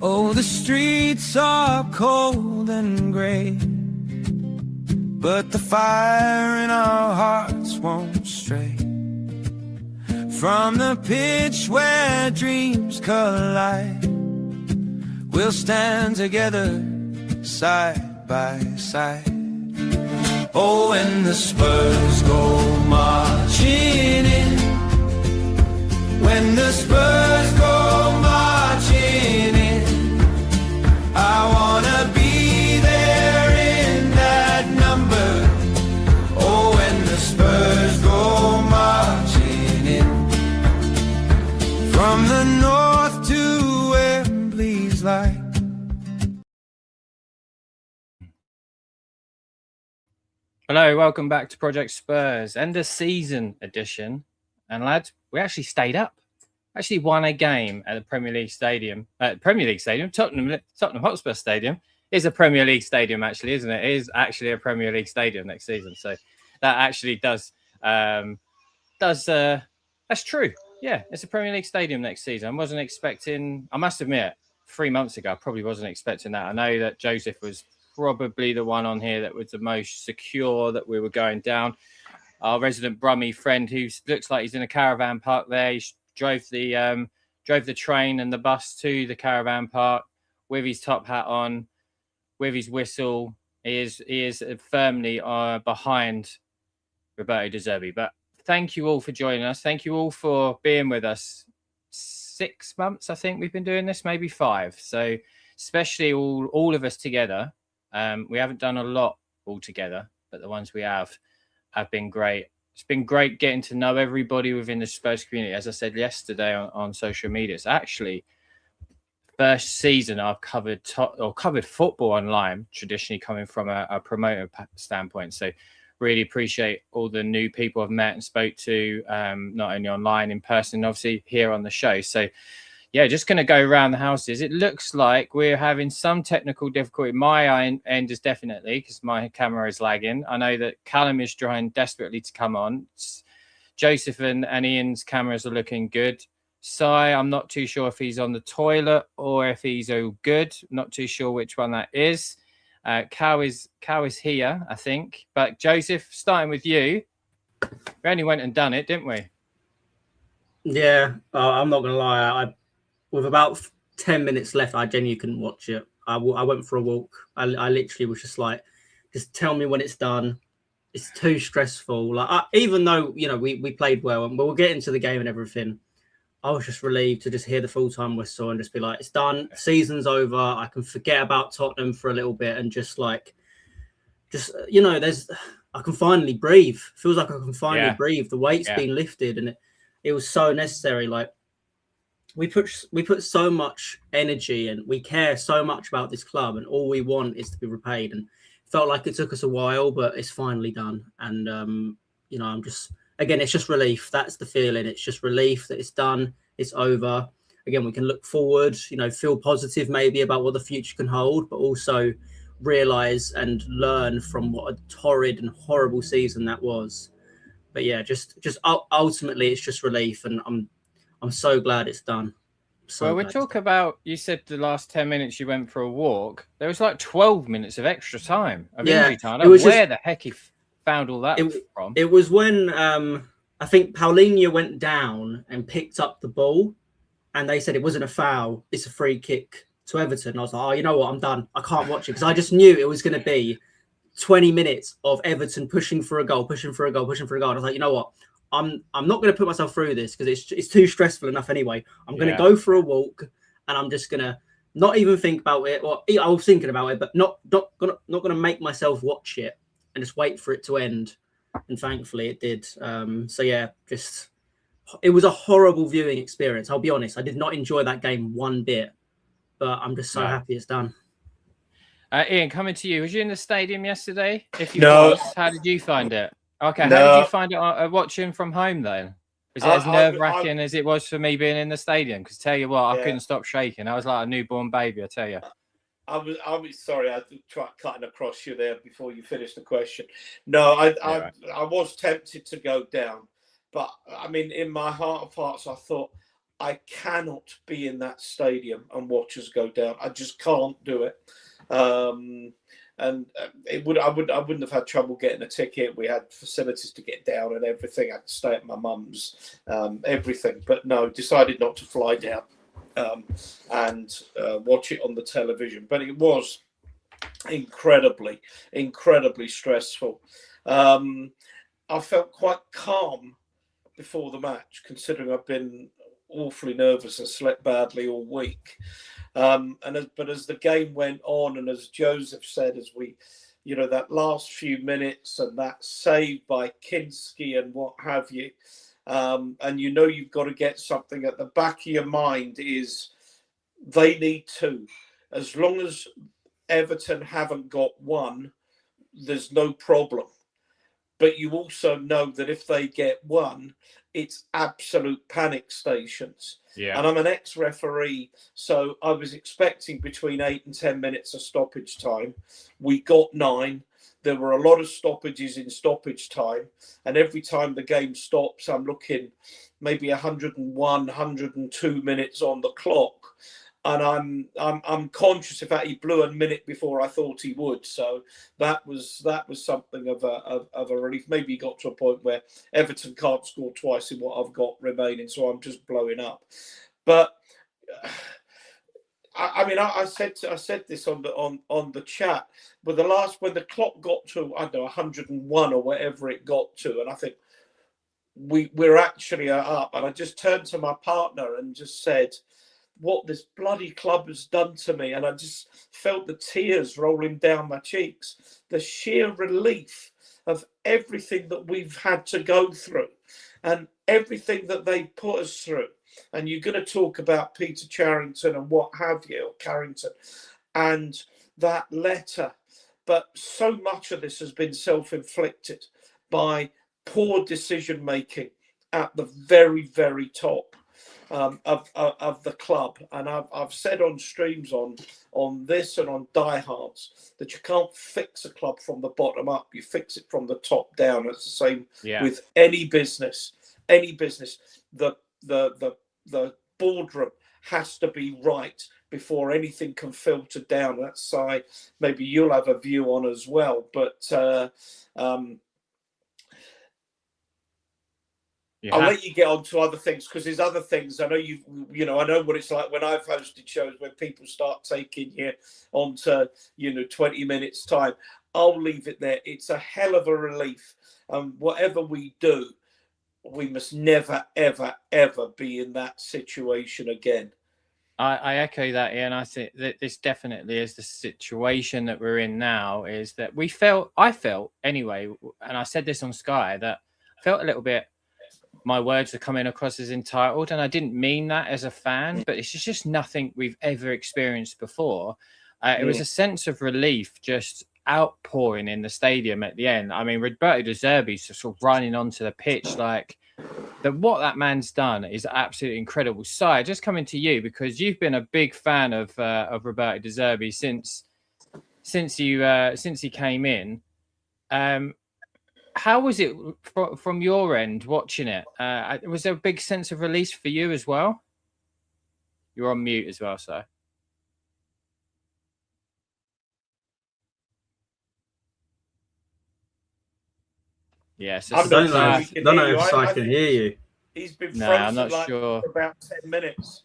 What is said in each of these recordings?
Oh, the streets are cold and gray, but the fire in our hearts won't stray from the pitch where dreams collide. We'll stand together side by side. Oh, when the Spurs go marching in, when the Spurs go marching in, I wanna be there in that number. Oh, when the Spurs go marching in, from the north to Wembley's light. Hello, welcome back to Project Spurs, end of season edition. And lads, we actually stayed up. Actually won a game at the Premier League Stadium. Tottenham Hotspur Stadium is a Premier League stadium, actually, isn't it? It is actually a Premier League stadium next season. So that actually that's true. Yeah, it's a Premier League stadium next season. I wasn't expecting, I must admit, 3 months ago, I probably wasn't expecting that. I know that Joseph was probably the one on here that was the most secure that we were going down. Our resident Brummie friend, who looks like he's in a caravan park there, he drove the train and the bus to the caravan park with his top hat on, with his whistle. He is firmly behind Roberto De Zerbi. But thank you all for joining us. Thank you all for being with us. 6 months, I think we've been doing this, maybe 5. So especially all of us together. We haven't done a lot all together, but the ones we have been great. It's been great getting to know everybody within the Spurs community. As I said yesterday on social media, it's actually first season I've covered football online, traditionally coming from a promoter standpoint. So really appreciate all the new people I've met and spoke to, not only online, in person, obviously here on the show. So yeah, just going to go around the houses. It looks like we're having some technical difficulty. My end is definitely, because my camera is lagging. I know that Callum is trying desperately to come on. Joseph and Ian's cameras are looking good. Sai, I'm not too sure if he's on the toilet or if he's all good. Not too sure which one that is. Cow is here, I think. But Joseph, starting with you, we only went and done it, didn't we? Yeah, I'm not going to lie. With about 10 minutes left, I genuinely couldn't watch it. I went for a walk. I literally was just like, just tell me when it's done. It's too stressful. Like, even though, we played well and we'll get into the game and everything, I was just relieved to just hear the full-time whistle and just be like, it's done. Season's over. I can forget about Tottenham for a little bit and I can finally breathe. Feels like I can finally breathe. The weight's been lifted and it was so necessary. Like, we put so much energy and we care so much about this club and all we want is to be repaid. And it felt like it took us a while, but it's finally done. And, I'm just, again, it's just relief. That's the feeling. It's just relief that it's done. It's over. Again, we can look forward, feel positive maybe about what the future can hold, but also realize and learn from what a torrid and horrible season that was. But yeah, just ultimately it's just relief. And I'm so glad it's done. Well, we talk about, you said the last 10 minutes you went for a walk. There was like 12 minutes of extra time. Injury time. I don't know where the heck he found all that from. It was when I think Paulinho went down and picked up the ball and they said it wasn't a foul. It's a free kick to Everton. I was like, oh, you know what? I'm done. I can't watch it because I just knew it was going to be 20 minutes of Everton pushing for a goal. And I was like, you know what? I'm not going to put myself through this because it's too stressful enough anyway. I'm going to go for a walk and I'm just going to not even think about it. Or I was thinking about it, but not going to make myself watch it and just wait for it to end. And thankfully it did. So yeah, it was a horrible viewing experience. I'll be honest. I did not enjoy that game one bit, but I'm just so happy it's done. Ian, coming to you. Was you in the stadium yesterday? If you was, how did you find it? Okay, no. How did you find it watching from home then? Was it as nerve-wracking as it was for me being in the stadium? Because tell you what, I couldn't stop shaking. I was like a newborn baby, I tell you. I was sorry, I tried cutting across you there before you finished the question. No, I was tempted to go down, but I mean, in my heart of hearts, I thought I cannot be in that stadium and watch us go down. I just can't do it. And I wouldn't have had trouble getting a ticket. We had facilities to get down and everything. I could stay at my mum's, everything. But no, decided not to fly down and watch it on the television. But it was incredibly stressful. I felt quite calm before the match, considering I've been awfully nervous and slept badly all week. But as the game went on, and as Joseph said, as we, that last few minutes and that save by Kinski and what have you, and you've got to get something at the back of your mind is they need to. As long as Everton haven't got one, there's no problem. But you also know that if they get one, it's absolute panic stations. Yeah. And I'm an ex-referee, so I was expecting between 8 and 10 minutes of stoppage time. We got 9. There were a lot of stoppages in stoppage time. And every time the game stops, I'm looking maybe 101, 102 minutes on the clock. And I'm conscious of that he blew a minute before I thought he would. So that was something of a relief. Maybe he got to a point where Everton can't score twice in what I've got remaining, so I'm just blowing up. But I said this on the chat, but when the clock got to 101 or whatever it got to, and I think we're actually up, and I just turned to my partner and just said, what this bloody club has done to me. And I just felt the tears rolling down my cheeks, the sheer relief of everything that we've had to go through and everything that they put us through. And you're going to talk about Peter Charrington and what have you, or Carrington, and that letter. But so much of this has been self-inflicted by poor decision-making at the very, very top. Of the club, and I've said on streams on this and on Diehards that you can't fix a club from the bottom up. You fix it from the top down. It's the same with any business. The boardroom has to be right before anything can filter down. That's maybe you'll have a view on as well, but. I'll let you get on to other things, because there's other things. I know I know what it's like when I've hosted shows where people start taking you onto 20 minutes time. I'll leave it there. It's a hell of a relief. Whatever we do, we must never, ever, ever be in that situation again. I echo that, Ian. I think that this definitely is the situation that we're in now, is that I felt anyway, and I said this on Sky, that I felt a little bit, my words are coming across as entitled, and I didn't mean that as a fan, but it's just nothing we've ever experienced before. It was a sense of relief just outpouring in the stadium at the end. I mean, Roberto De Zerbi's just sort of running onto the pitch like what that man's done is absolutely incredible. Si, just coming to you, because you've been a big fan of Roberto De Zerbi since he came in. How was it from your end watching it? Was there a big sense of release for you as well? You're on mute as well, so. Yeah, so I don't know if I can hear you. He's been frozen sure. for about 10 minutes.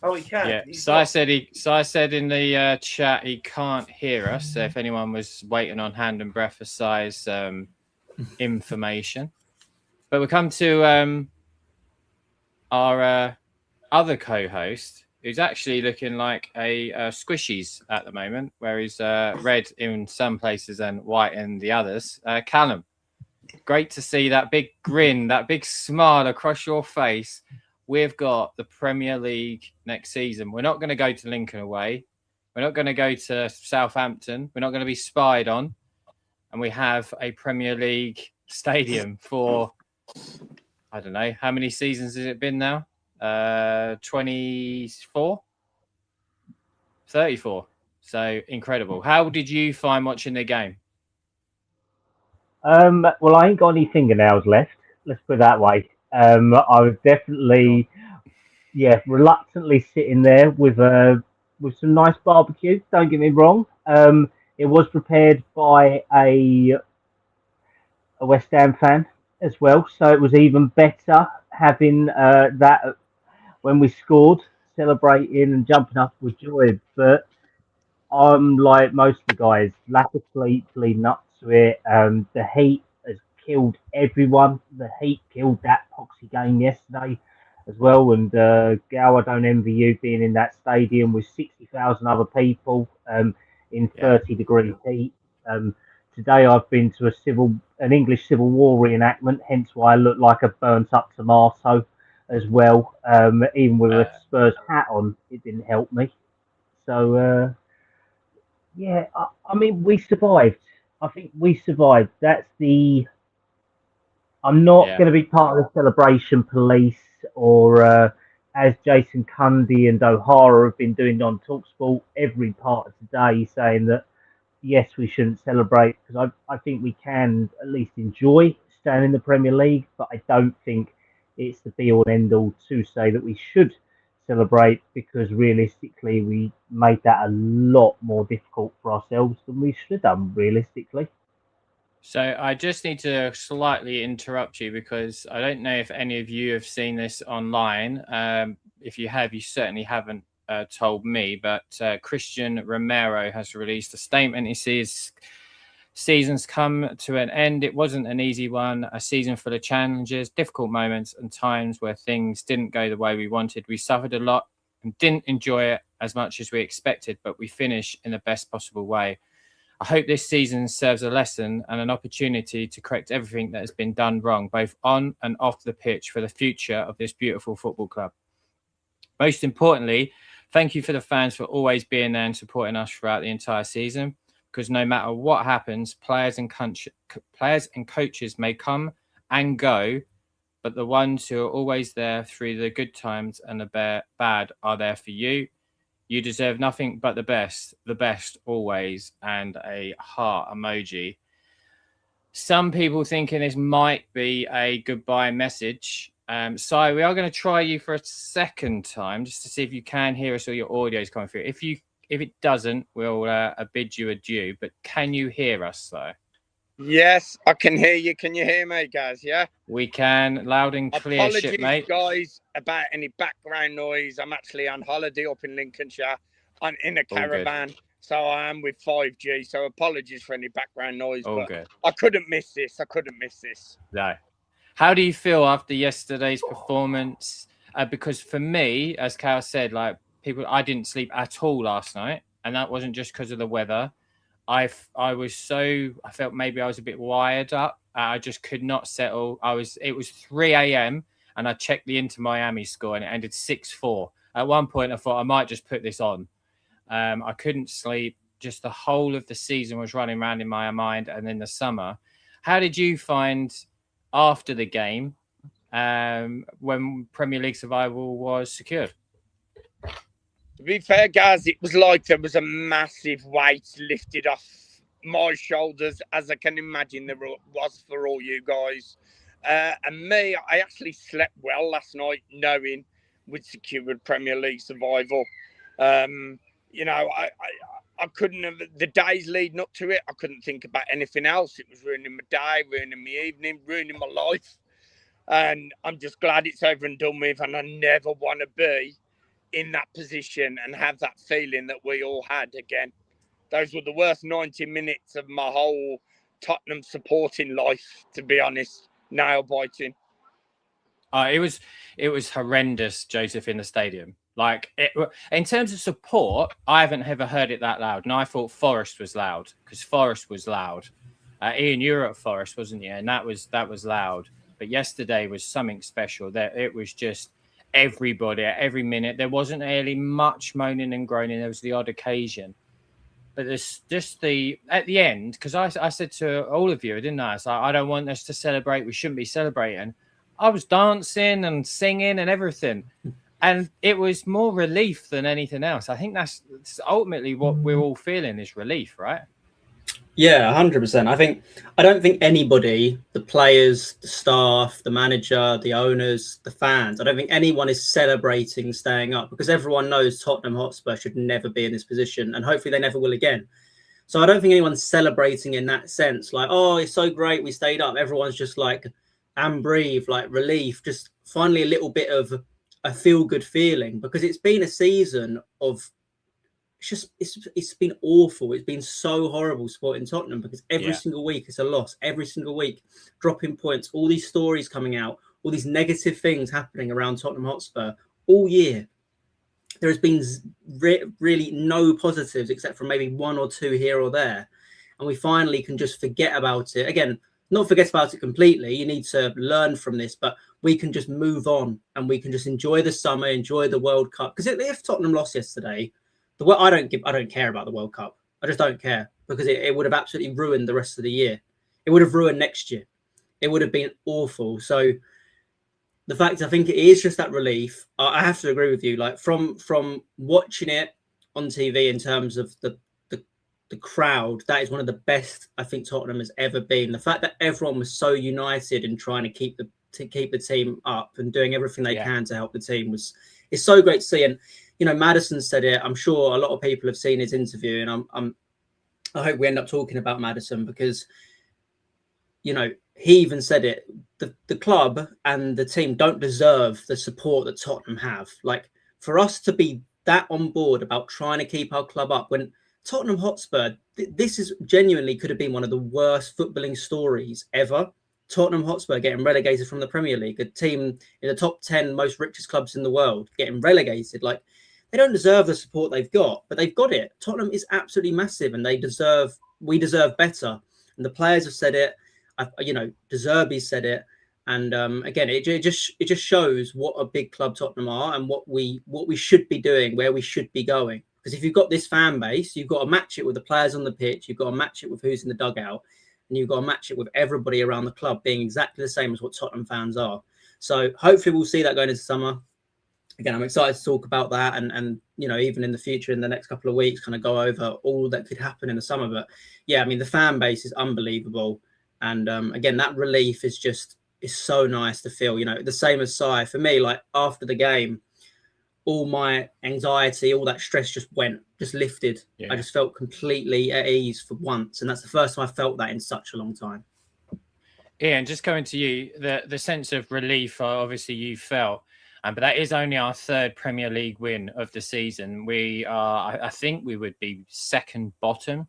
Oh, he can. Yeah, Si said in the chat he can't hear us. So if anyone was waiting on hand and breath for Si's information, but we come to our other co-host, who's actually looking like a Squishies at the moment, where he's red in some places and white in the others. Callum, great to see that big grin, that big smile across your face. We've got the Premier League next season. We're not going to go to Lincoln away. We're not going to go to Southampton. We're not going to be spied on. And we have a Premier League stadium for, I don't know, how many seasons has it been now? 24? 34. So incredible. How did you find watching the game? Well, I ain't got any fingernails left. Let's put it that way. I was definitely reluctantly sitting there with some nice barbecue. Don't get me wrong. It was prepared by a West Ham fan as well, so it was even better having that when we scored, celebrating and jumping up with joy. But I'm like most of the guys, lack of sleep leading up to it. The heat has killed everyone. The heat killed that Poxy game yesterday as well. And Gal, I don't envy you being in that stadium with 60,000 other people in 30-degree heat. Today I've been to an English Civil War reenactment, hence why I look like a burnt up tomato as well. Even with a Spurs hat on, it didn't help me. So, I mean, we survived. I think we survived. I'm not going to be part of the celebration police or as Jason Cundy and O'Hara have been doing on TalkSport every part of today, saying that yes, we shouldn't celebrate, because I think we can at least enjoy staying in the Premier League, but I don't think it's the be-all and end-all to say that we should celebrate, because realistically we made that a lot more difficult for ourselves than we should have done, realistically. So I just need to slightly interrupt you, because I don't know if any of you have seen this online. If you have, you certainly haven't told me, but Christian Romero has released a statement. He says, season's come to an end. It wasn't an easy one, a season full of challenges, difficult moments, and times where things didn't go the way we wanted. We suffered a lot and didn't enjoy it as much as we expected, but we finished in the best possible way. I hope this season serves a lesson and an opportunity to correct everything that has been done wrong, both on and off the pitch, for the future of this beautiful football club. Most importantly, thank you for the fans for always being there and supporting us throughout the entire season, because no matter what happens, players and coaches may come and go, but the ones who are always there through the good times and the bad are there for you. You deserve nothing but the best always, and a heart emoji. Some people thinking this might be a goodbye message. Si, we are going to try you for a second time just to see if you can hear us or your audio is coming through. If it doesn't, we'll bid you adieu. But can you hear us, though? Yes, I can hear you. Can you hear me, guys? Yeah? We can. Loud and clear. Apologies, shipmate. Guys, about any background noise. I'm actually on holiday up in Lincolnshire. I'm in a caravan, so I am with 5G. So apologies for any background noise. All but good. I couldn't miss this. No. How do you feel after yesterday's performance? Because for me, as Cal said, I didn't sleep at all last night, and that wasn't just because of the weather. I felt maybe I was a bit wired up. I just could not settle. It was 3 a.m. and I checked the Inter Miami score and it ended 6-4. At one point, I thought I might just put this on. I couldn't sleep. Just the whole of the season was running around in my mind, and then the summer. How did you find after the game when Premier League survival was secured? To be fair, guys, it was like there was a massive weight lifted off my shoulders, as I can imagine there was for all you guys. And me, I actually slept well last night, knowing we'd secured Premier League survival. I couldn't have, the days leading up to it, I couldn't think about anything else. It was ruining my day, ruining my evening, ruining my life. And I'm just glad it's over and done with. And I never want to be in that position and have that feeling that we all had again. Those were the worst 90 minutes of my whole Tottenham supporting life, to be honest. Nail biting. It was horrendous, Joseph, in the stadium. In terms of support, I haven't ever heard it that loud. And I thought Forest was loud, because Forest was loud. Ian, you were at Forest, wasn't you? And that was loud. But yesterday was something special. It was just everybody at every minute. There wasn't really much moaning and groaning. There was the odd occasion. But there's just at the end, because I said to all of you, didn't I? I don't want us to celebrate. We shouldn't be celebrating. I was dancing and singing and everything. And it was more relief than anything else. I think that's ultimately what we're all feeling, is relief, right? Yeah, 100%. I don't think anybody, the players, the staff, the manager, the owners, the fans, I don't think anyone is celebrating staying up because everyone knows Tottenham Hotspur should never be in this position and hopefully they never will again. So I don't think anyone's celebrating in that sense, like, oh, it's so great we stayed up. Everyone's just like, and breathe, like relief, just finally a little bit of a feel good feeling because it's been a season of it's been awful. It's been so horrible supporting Tottenham because every single week it's a loss. Every single week, dropping points, all these stories coming out, all these negative things happening around Tottenham Hotspur all year. There has been really no positives except for maybe one or two here or there. And we finally can just forget about it. Again, not forget about it completely. You need to learn from this, but we can just move on and we can just enjoy the summer, enjoy the World Cup. Because if Tottenham lost yesterday, I don't care about the World Cup. I just don't care because it would have absolutely ruined the rest of the year. It would have ruined next year. It would have been awful. So the fact I think it is just that relief. I have to agree with you. Like from watching it on TV in terms of the crowd, that is one of the best I think Tottenham has ever been. The fact that everyone was so united in trying to keep the team up and doing everything they can to help the team is so great to see. And you know, Maddison said it. I'm sure a lot of people have seen his interview, and I hope we end up talking about Maddison because, you know, he even said it. The club and the team don't deserve the support that Tottenham have. Like for us to be that on board about trying to keep our club up when Tottenham Hotspur, this is genuinely could have been one of the worst footballing stories ever. Tottenham Hotspur getting relegated from the Premier League, a team in the top 10 most richest clubs in the world, getting relegated. Like they don't deserve the support they've got, but they've got it. Tottenham is absolutely massive, and we deserve better. And the players have said it. You know, De Zerbi said it, and again, it just shows what a big club Tottenham are and what we should be doing, where we should be going. Because if you've got this fan base, you've got to match it with the players on the pitch, you've got to match it with who's in the dugout, and you've got to match it with everybody around the club being exactly the same as what Tottenham fans are. So hopefully we'll see that going into summer. Again, I'm excited to talk about that and you know, even in the future, in the next couple of weeks, kind of go over all that could happen in the summer. But yeah, I mean, the fan base is unbelievable. And again, that relief is so nice to feel, you know, the same as Si. For me, like after the game, all my anxiety, all that stress just lifted. Yeah. I just felt completely at ease for once. And that's the first time I felt that in such a long time. Ian, just coming to you, the sense of relief, obviously you felt, but that is only our third Premier League win of the season. We are, I think we would be second bottom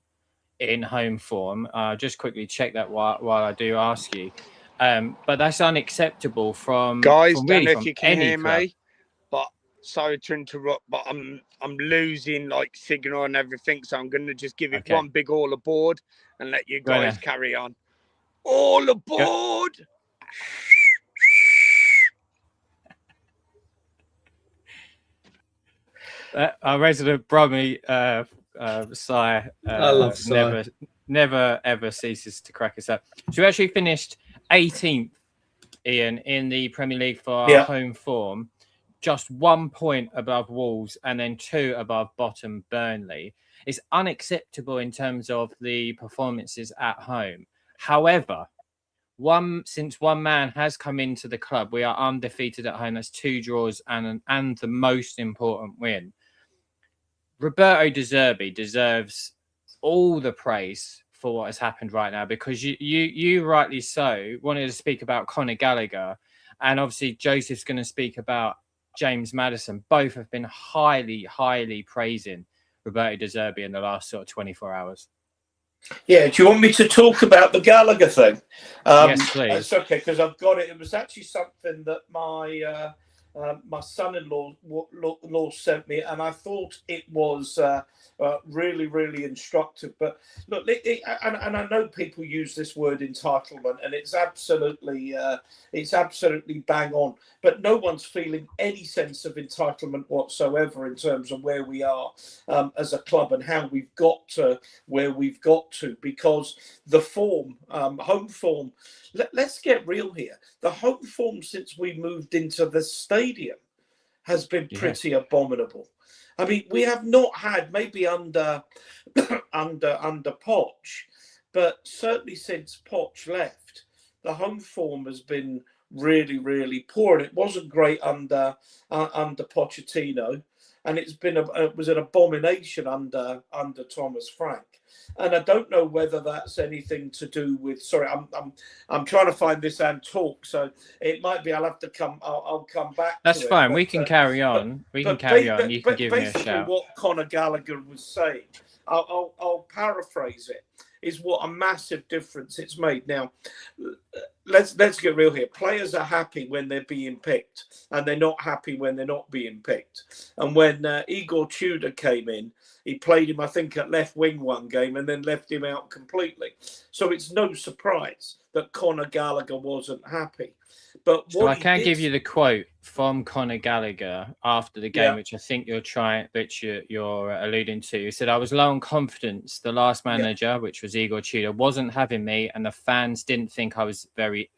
in home form. Just quickly check that while I do ask you. But that's unacceptable from guys. From don't really, know from if you can hear club. me, but sorry to interrupt, but I'm losing like signal and everything, so I'm going to just give it one big all aboard and let you guys carry on. All aboard! Our resident Brummy, Si, I love Si. Never ever ceases to crack us up. So we actually finished 18th, Ian, in the Premier League for our home form, just 1 point above Wolves and then 2 above bottom Burnley. It's unacceptable in terms of the performances at home. However, since one man has come into the club, we are undefeated at home. That's 2 draws and the most important win. Roberto De Zerbi deserves all the praise for what has happened right now, because you rightly so wanted to speak about Conor Gallagher, and obviously Joseph's going to speak about James Maddison. Both have been highly praising Roberto De Zerbi in the last sort of 24 hours. Yeah, do you want me to talk about the Gallagher thing? Yes, please. It's okay, because I've got it. It was actually something that my son-in-law sent me, and I thought it was really instructive. But look, and I know people use this word entitlement, and it's absolutely bang on. But no one's feeling any sense of entitlement whatsoever in terms of where we are as a club and how we've got to where we've got to, because the form, home form. Let's get real here. The home form since we moved into the stadium has been pretty abominable. I mean, we have not had, maybe under Poch, but certainly since Poch left, the home form has been really, really poor, and it wasn't great under Pochettino, and it was an abomination under Thomas Frank. And I don't know whether that's anything to do with. Sorry, I'm trying to find this and talk, so it might be I'll have to come. I'll come back. That's to fine. It, we can carry on. You can give me a shout. What Conor Gallagher was saying, I'll paraphrase it, is what a massive difference it's made. Now, let's get real here. Players are happy when they're being picked, and they're not happy when they're not being picked. And when Igor Tudor came in, he played him, I think, at left wing one game and then left him out completely. So it's no surprise that Conor Gallagher wasn't happy. But so I can give you the quote from Conor Gallagher after the game, which I think you're alluding to. He said, "I was low on confidence. The last manager, which was Igor Tudor, wasn't having me, and the fans didn't think I was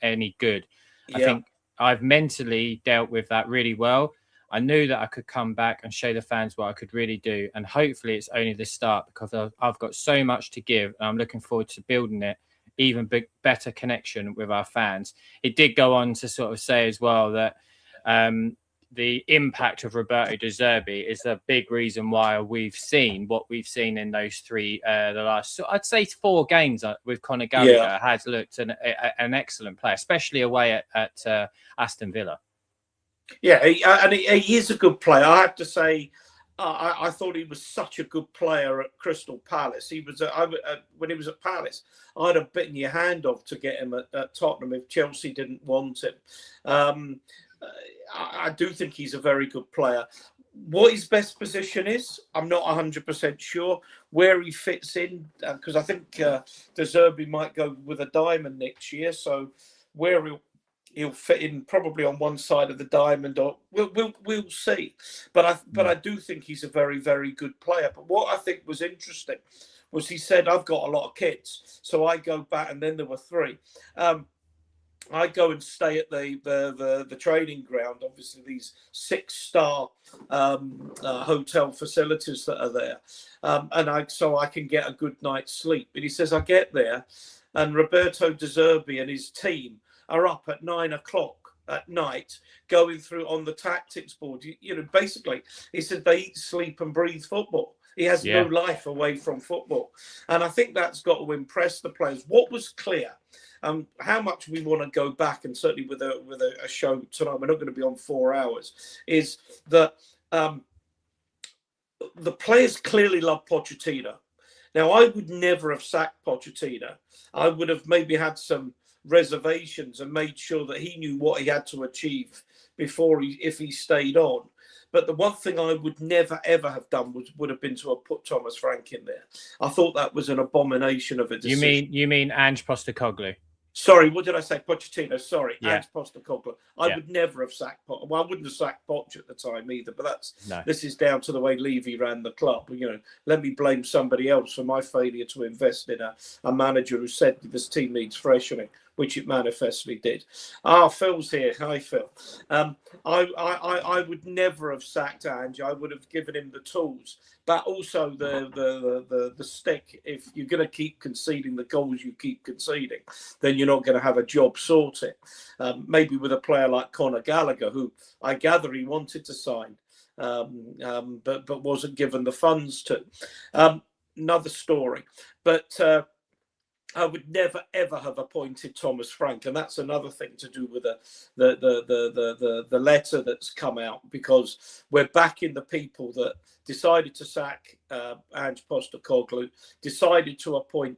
any good. I think I've mentally dealt with that really well. I knew that I could come back and show the fans what I could really do, and hopefully it's only the start, because I've got so much to give, and I'm looking forward to building it." Even better connection with our fans. It did go on to sort of say as well that the impact of Roberto De Zerbi is a big reason why we've seen what we've seen in those the last, I'd say 4 games with Conor Gallagher has looked an excellent player, especially away at Aston Villa. Yeah, he is a good player. I have to say, I thought he was such a good player at Crystal Palace. He was when he was at Palace, I'd have bitten your hand off to get him at Tottenham if Chelsea didn't want him. I do think he's a very good player. What his best position is, I'm not 100% sure. Where he fits in, because I think De Zerbi might go with a diamond next year. So where he'll fit in probably on one side of the diamond, or we'll see. But I do think he's a very, very good player. But what I think was interesting was he said, "I've got a lot of kids, so I go back," and then there were 3. I go and stay at the training ground. Obviously, these 6-star hotel facilities that are there, and so I can get a good night's sleep. And he says, I get there, and Roberto De Zerbi and his team are up at 9 o'clock at night going through on the tactics board. Basically, he said they eat, sleep, and breathe football. He has no life away from football. And I think that's got to impress the players. What was clear, how much we want to go back, and certainly with a show tonight, we're not going to be on 4 hours, is that the players clearly love Pochettino. Now, I would never have sacked Pochettino. I would have maybe had some reservations and made sure that he knew what he had to achieve before if he stayed on. But the one thing I would never ever have done would have been to have put Thomas Frank in there. I thought that was an abomination of a decision. You mean Ange Postecoglou? Sorry, what did I say? Pochettino. Sorry, yeah. Ange Postecoglou. I would never have sacked Poch. Well, I wouldn't have sacked Poch at the time either. But this is down to the way Levy ran the club. Let me blame somebody else for my failure to invest in a manager who said this team needs freshening, which it manifestly did. Phil's here. Hi, Phil. I would never have sacked Ange. I would have given him the tools, but also the stick. If you're going to keep conceding the goals you keep conceding, then you're not going to have a job sorted. Maybe with a player like Conor Gallagher, who I gather he wanted to sign, but wasn't given the funds to. Another story, but. I would never ever have appointed Thomas Frank, and that's another thing to do with the letter that's come out, because we're backing the people that decided to sack Ange Postecoglou, decided to appoint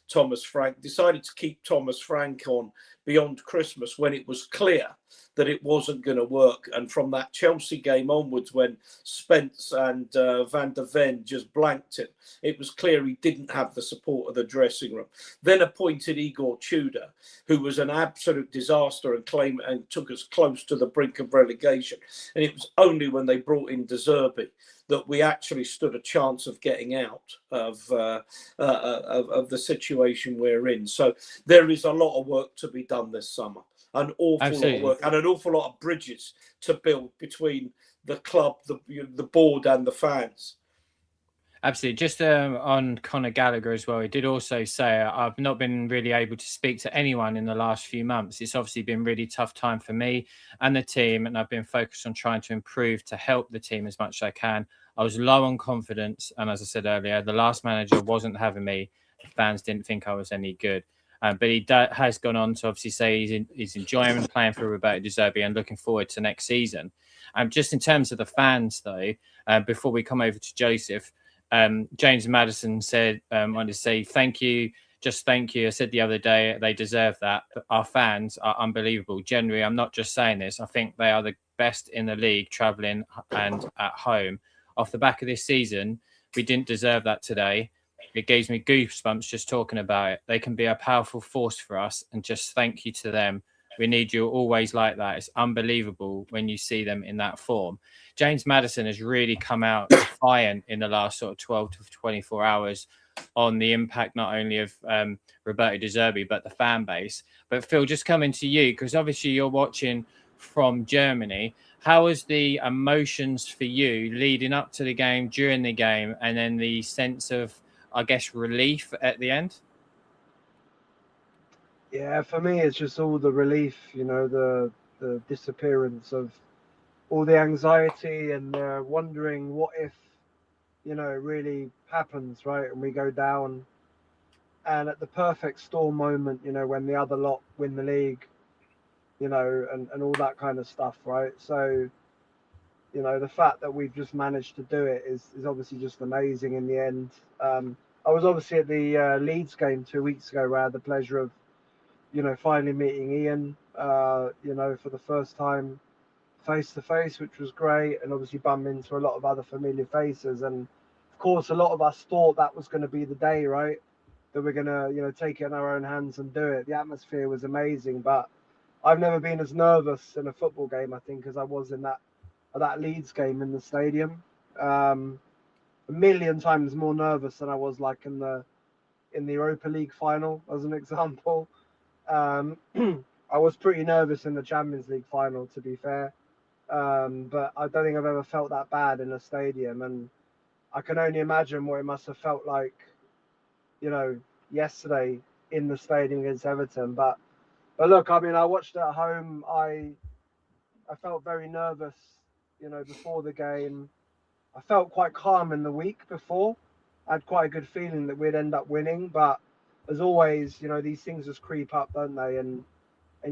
Thomas Frank, decided to keep Thomas Frank on beyond Christmas when it was clear that it wasn't going to work. And from that Chelsea game onwards, when Spence and Van der Ven just blanked him, it was clear he didn't have the support of the dressing room. Then appointed Igor Tudor, who was an absolute disaster and took us close to the brink of relegation. And it was only when they brought in De Zerbi that we actually stood a chance of getting out of the situation we're in. So there is a lot of work to be done this summer. An awful lot of work and an awful lot of bridges to build between the club, the board, and the fans. Absolutely. Just on Conor Gallagher as well, he did also say, I've not been really able to speak to anyone in the last few months. It's obviously been really tough time for me and the team, and I've been focused on trying to improve to help the team as much as I can. I was low on confidence, and as I said earlier, the last manager wasn't having me. The fans didn't think I was any good. But he has gone on to obviously say he's enjoying playing for Roberto De Zerbi and looking forward to next season. Just in terms of the fans, though, before we come over to Joseph, James Madison said, I wanted to say thank you, just thank you. I said the other day, they deserve that. But our fans are unbelievable. Generally, I'm not just saying this. I think they are the best in the league, travelling and at home. Off the back of this season, we didn't deserve that today. It gives me goosebumps just talking about it. They can be a powerful force for us, and just thank you to them. We need you always like that. It's unbelievable when you see them in that form. James Madison has really come out defiant in the last sort of 12 to 24 hours on the impact not only of Roberto De Zerbi, but the fan base. But Phil, just coming to you, because obviously you're watching from Germany. How was the emotions for you leading up to the game, during the game, and then the sense of, I guess, relief at the end? Yeah, for me, it's just all the relief, the disappearance of all the anxiety and wondering what if, it really happens, right? And we go down, and at the perfect storm moment, when the other lot win the league, and all that kind of stuff, right? So, the fact that we've just managed to do it is obviously just amazing in the end. I was obviously at the Leeds game 2 weeks ago, where I had the pleasure of, finally meeting Ian, for the first time face to face, which was great, and obviously bumped into a lot of other familiar faces. And of course, a lot of us thought that was going to be the day, right? That we're going to, take it in our own hands and do it. The atmosphere was amazing, but I've never been as nervous in a football game, I think, as I was in that Leeds game in the stadium. A million times more nervous than I was like in the Europa League final, as an example. I was pretty nervous in the Champions League final, to be fair. But I don't think I've ever felt that bad in a stadium, and I can only imagine what it must have felt like, yesterday in the stadium against Everton. But look, I mean, I watched it at home. I felt very nervous, before the game. I felt quite calm in the week before. I had quite a good feeling that we'd end up winning, but as always, these things just creep up, don't they? And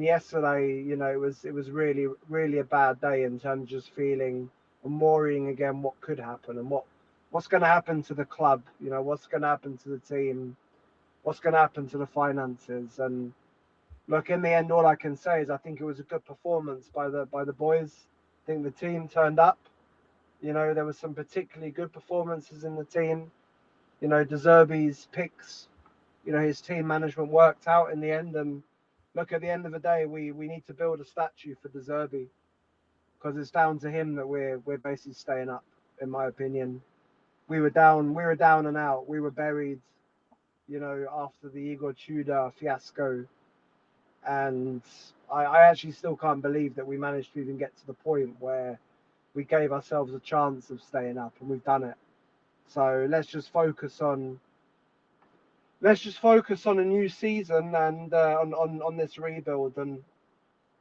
yesterday, it was really, really a bad day in terms of just feeling and worrying again what could happen and what's going to happen to the club, what's going to happen to the team, what's going to happen to the finances. And look, in the end, all I can say is I think it was a good performance by the boys. I think the team turned up. There were some particularly good performances in the team. De Zerbi's picks, his team management worked out in the end. And look, at the end of the day, we need to build a statue for De Zerbi, because it's down to him that we're basically staying up, in my opinion. We were down and out. We were buried, after the Igor Tudor fiasco. And I actually still can't believe that we managed to even get to the point where we gave ourselves a chance of staying up, and we've done it. So let's just focus on a new season and on this rebuild. And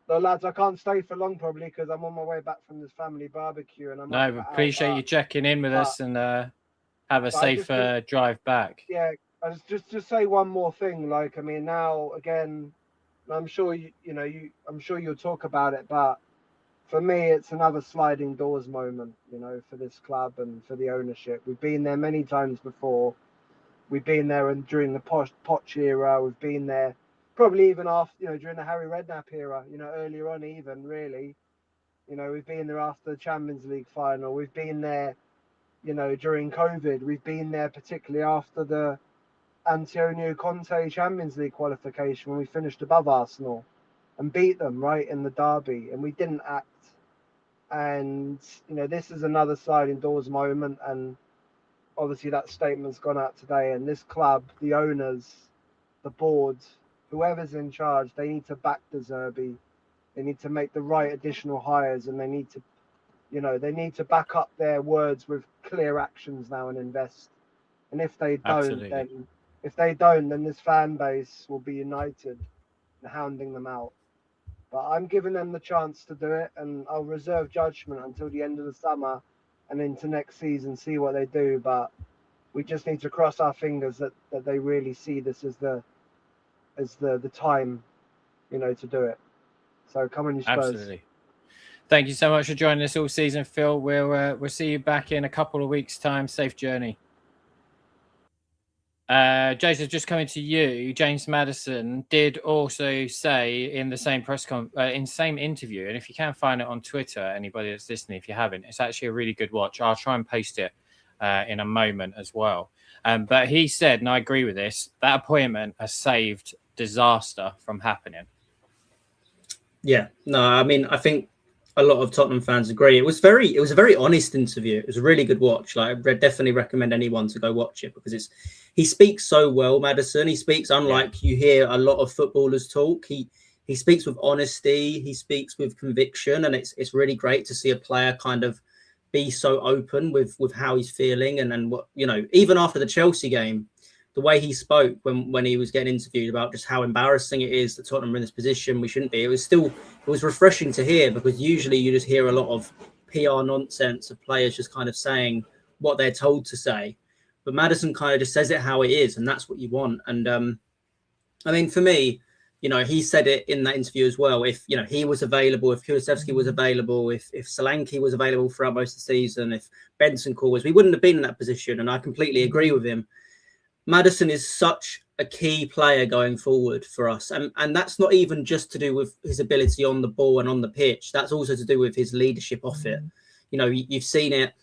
the lads, I can't stay for long probably because I'm on my way back from this family barbecue. And I appreciate you checking in with us, and have a safe drive back. Yeah, I just say one more thing. Like, I mean, now again, I'm sure I'm sure you'll talk about it, but for me, it's another sliding doors moment, for this club and for the ownership. We've been there many times before. We've been there during the Poch era. We've been there probably even after, during the Harry Redknapp era, earlier on even, really. We've been there after the Champions League final. We've been there, during COVID. We've been there particularly after the Antonio Conte Champions League qualification, when we finished above Arsenal and beat them right in the derby, and we didn't act. And this is another sliding doors moment, and obviously that statement's gone out today. And this club, the owners, the board, whoever's in charge, they need to back De Zerbi. They need to make the right additional hires, and they need to back up their words with clear actions now and invest And if they Absolutely. then this fan base will be united and hounding them out. But I'm giving them the chance to do it, and I'll reserve judgment until the end of the summer and into next season, see what they do. But we just need to cross our fingers that they really see this as the time, to do it. So come on, you Spurs. Absolutely. Thank you so much for joining us all season, Phil. We'll see you back in a couple of weeks' time. Safe journey. Joseph, just coming to you. James Maddison did also say in the same same interview, and if you can find it on Twitter, anybody that's listening, if you haven't, it's actually a really good watch. I'll try and post it in a moment as well. But he said, and I agree with this, that appointment has saved disaster from happening. Yeah, no, I mean, I think a lot of Tottenham fans agree. It was a very honest interview. It was a really good watch. Like, I definitely recommend anyone to go watch it because he speaks so well, Maddison. He speaks unlike you hear a lot of footballers talk. He speaks with honesty. He speaks with conviction, and it's really great to see a player kind of be so open with how he's feeling and what, even after the Chelsea game, the way he spoke when he was getting interviewed about just how embarrassing it is that Tottenham are in this position, we shouldn't be. It was refreshing to hear, because usually you just hear a lot of PR nonsense of players just kind of saying what they're told to say. But Maddison kind of just says it how it is, and that's what you want. And I mean, for me, he said it in that interview as well. If he was available, if Kulusevski was available, if Solanke was available throughout most of the season, if Bentancur was, we wouldn't have been in that position. And I completely agree with him. Maddison is such a key player going forward for us. And that's not even just to do with his ability on the ball and on the pitch. That's also to do with his leadership off it. You've seen it.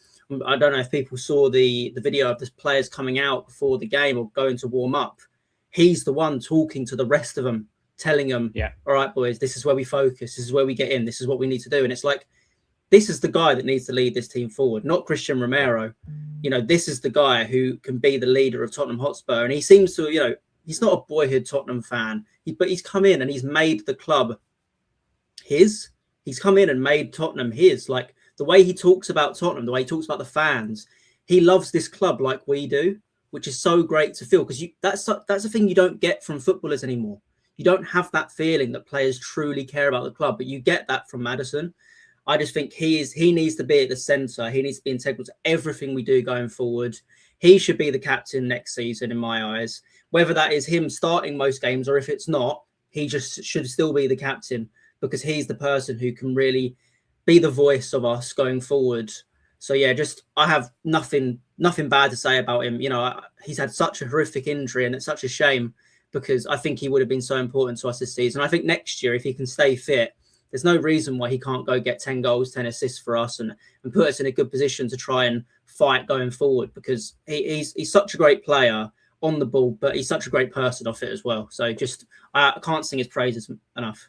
I don't know if people saw the video of the players coming out before the game or going to warm up. He's the one talking to the rest of them, telling them, all right, boys, this is where we focus. This is where we get in. This is what we need to do. And it's like, this is the guy that needs to lead this team forward, not Christian Romero. This is the guy who can be the leader of Tottenham Hotspur. And he seems to, he's not a boyhood Tottenham fan, but he's come in and he's made the club his. He's come in and made Tottenham his. Like, the way he talks about Tottenham, the way he talks about the fans, he loves this club like we do, which is so great to feel, because that's a thing you don't get from footballers anymore. You don't have that feeling that players truly care about the club, but you get that from Maddison. I just think he needs to be at the centre. He needs to be integral to everything we do going forward. He should be the captain next season, in my eyes. Whether that is him starting most games or if it's not, he just should still be the captain, because he's the person who can really be the voice of us going forward. So yeah, I have nothing bad to say about him. He's had such a horrific injury, and it's such a shame, because I think he would have been so important to us this season. I think next year, if he can stay fit, there's no reason why he can't go get 10 goals, 10 assists for us and put us in a good position to try and fight going forward, because he's such a great player on the ball, but he's such a great person off it as well. So I can't sing his praises enough.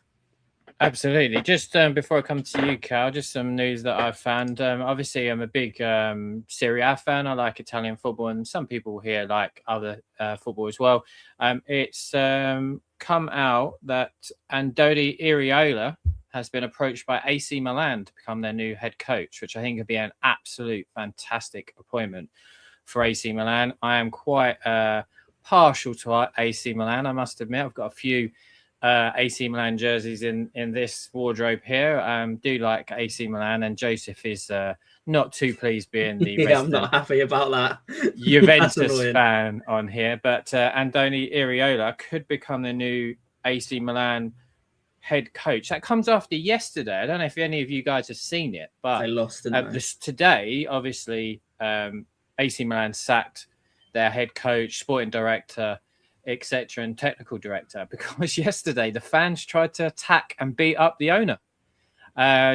Absolutely. Just before I come to you, Cal, just some news that I've found. Obviously, I'm a big Serie A fan. I like Italian football, and some people here like other football as well. It's come out that Andoni Iraola has been approached by AC Milan to become their new head coach, which I think would be an absolute fantastic appointment for AC Milan. I am quite partial to AC Milan, I must admit. I've got a few AC Milan jerseys in this wardrobe here. Do like AC Milan, and Joseph is not too pleased being the I'm not happy about that. Juventus fan on here, but Andoni Iraola could become the new AC Milan head coach. That comes after yesterday. I don't know if any of you guys have seen it, but they lost, didn't they? Today, obviously, AC Milan sacked their head coach, sporting director, etc., and technical director, because yesterday the fans tried to attack and beat up the owner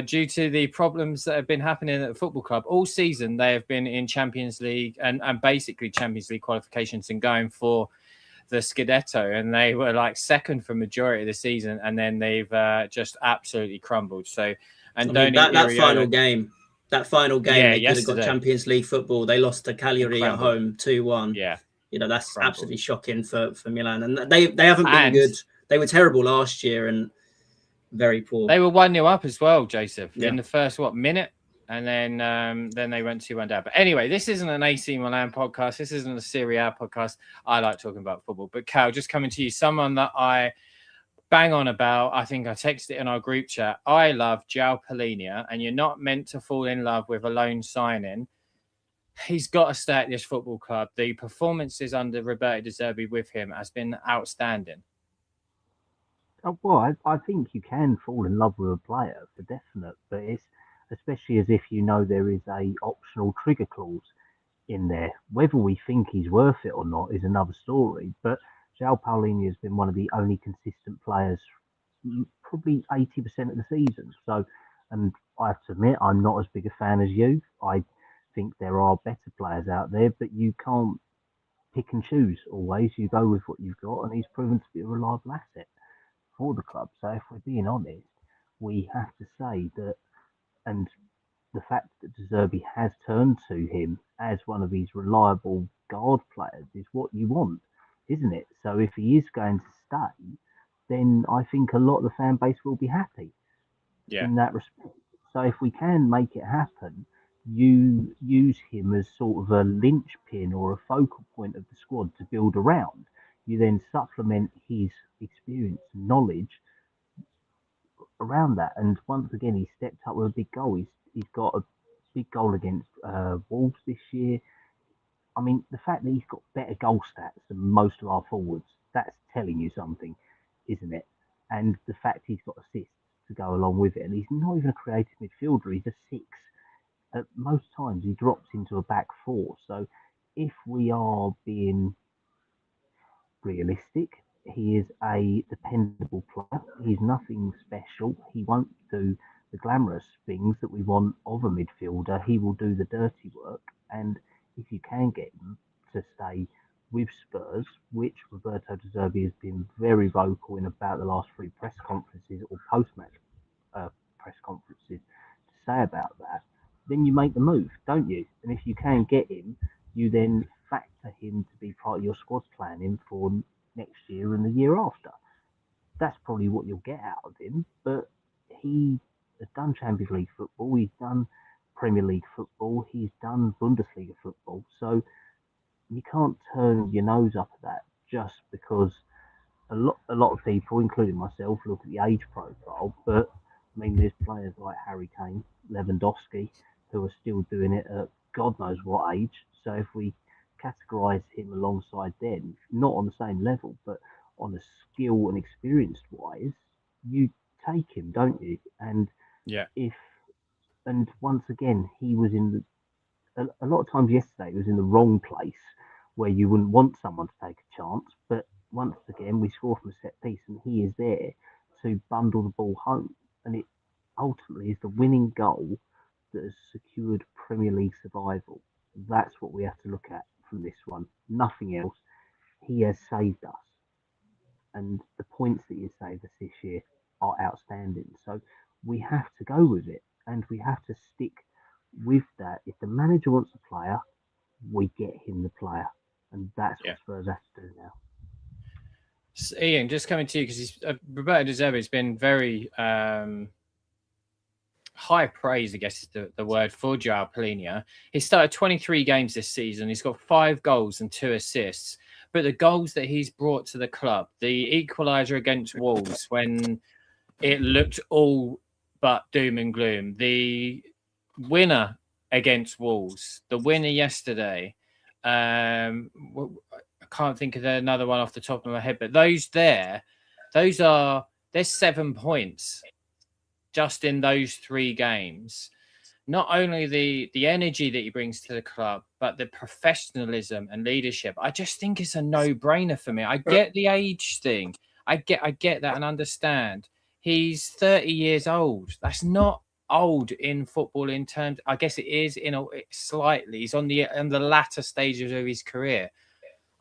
due to the problems that have been happening at the football club all season. They have been in Champions League and basically Champions League qualifications and going for the Scudetto, and they were like second for majority of the season, and then they've just absolutely crumbled. So, and that final game, they could have got yesterday. Champions League football. They lost to Cagliari at home 2-1. Yeah. That's absolutely shocking for Milan. And they haven't been good. They were terrible last year and very poor. They were 1-0 up as well, Joseph, in the first minute. And then they went 2-1 down. But anyway, this isn't an AC Milan podcast. This isn't a Serie A podcast. I like talking about football. But Cal, just coming to you, someone that I bang on about, I think I texted it in our group chat. I love João Palhinha, and you're not meant to fall in love with a loan signing. He's got to stay at this football club. The performances under Roberto De Zerbi with him has been outstanding. Oh, well, I think you can fall in love with a player for definite, but it's especially as if you know there is a optional trigger clause in there. Whether we think he's worth it or not is another story, but João Palhinha has been one of the only consistent players probably 80% of the season. So, and I have to admit, I'm not as big a fan as you. I think there are better players out there, but you can't pick and choose always. You go with what you've got, and he's proven to be a reliable asset for the club. So if we're being honest, we have to say that, and the fact that De Zerbi has turned to him as one of these reliable guard players is what you want, isn't it? So if he is going to stay, then I think a lot of the fan base will be happy in that respect. So if we can make it happen, you use him as sort of a linchpin or a focal point of the squad to build around. You then supplement his experience and knowledge around that. And once again, he stepped up with a big goal. He's got a big goal against Wolves this year. I mean, the fact that he's got better goal stats than most of our forwards, that's telling you something, isn't it? And the fact he's got assists to go along with it. And he's not even a creative midfielder. He's a 6. At most times, he drops into a back 4. So if we are being realistic, he is a dependable player. He's nothing special. He won't do the glamorous things that we want of a midfielder. He will do the dirty work. And if you can get him to stay with Spurs, which Roberto De Zerbi has been very vocal in about the last 3 press conferences or post-match press conferences to say about that, then you make the move, don't you? And if you can get him, you then factor him to be part of your squad planning for next year and the year after. That's probably what you'll get out of him. But he has done Champions League football. He's done Premier League football. He's done Bundesliga football. So you can't turn your nose up at that just because a lot of people, including myself, look at the age profile. But I mean, there's players like Harry Kane, Lewandowski, who are still doing it at God knows what age. So if we categorise him alongside them, not on the same level, but on a skill and experience wise, you take him, don't you? And once again, he was in a lot of times yesterday, he was in the wrong place where you wouldn't want someone to take a chance. But once again, we score from a set piece, and he is there to bundle the ball home. And it ultimately is the winning goal that has secured Premier League survival. That's what we have to look at from this one. Nothing else. He has saved us. And the points that he has saved us this year are outstanding. So we have to go with it. And we have to stick with that. If the manager wants a player, we get him the player. And that's what Spurs have to do now. So Ian, just coming to you, because Roberto De Zerbi has been very high praise, I guess is the word, for João Palhinha. He started 23 games this season. He's got 5 goals and 2 assists. But the goals that he's brought to the club, the equaliser against Wolves when it looked all but doom and gloom, the winner against Wolves, the winner yesterday, I can't think of another one off the top of my head, but there's 7 points just in those 3 games. Not only the energy that he brings to the club, but the professionalism and leadership. I just think it's a no-brainer for me. I get the age thing. I get that and understand. He's 30 years old. That's not old in football in terms. I guess it is slightly. He's on the latter stages of his career.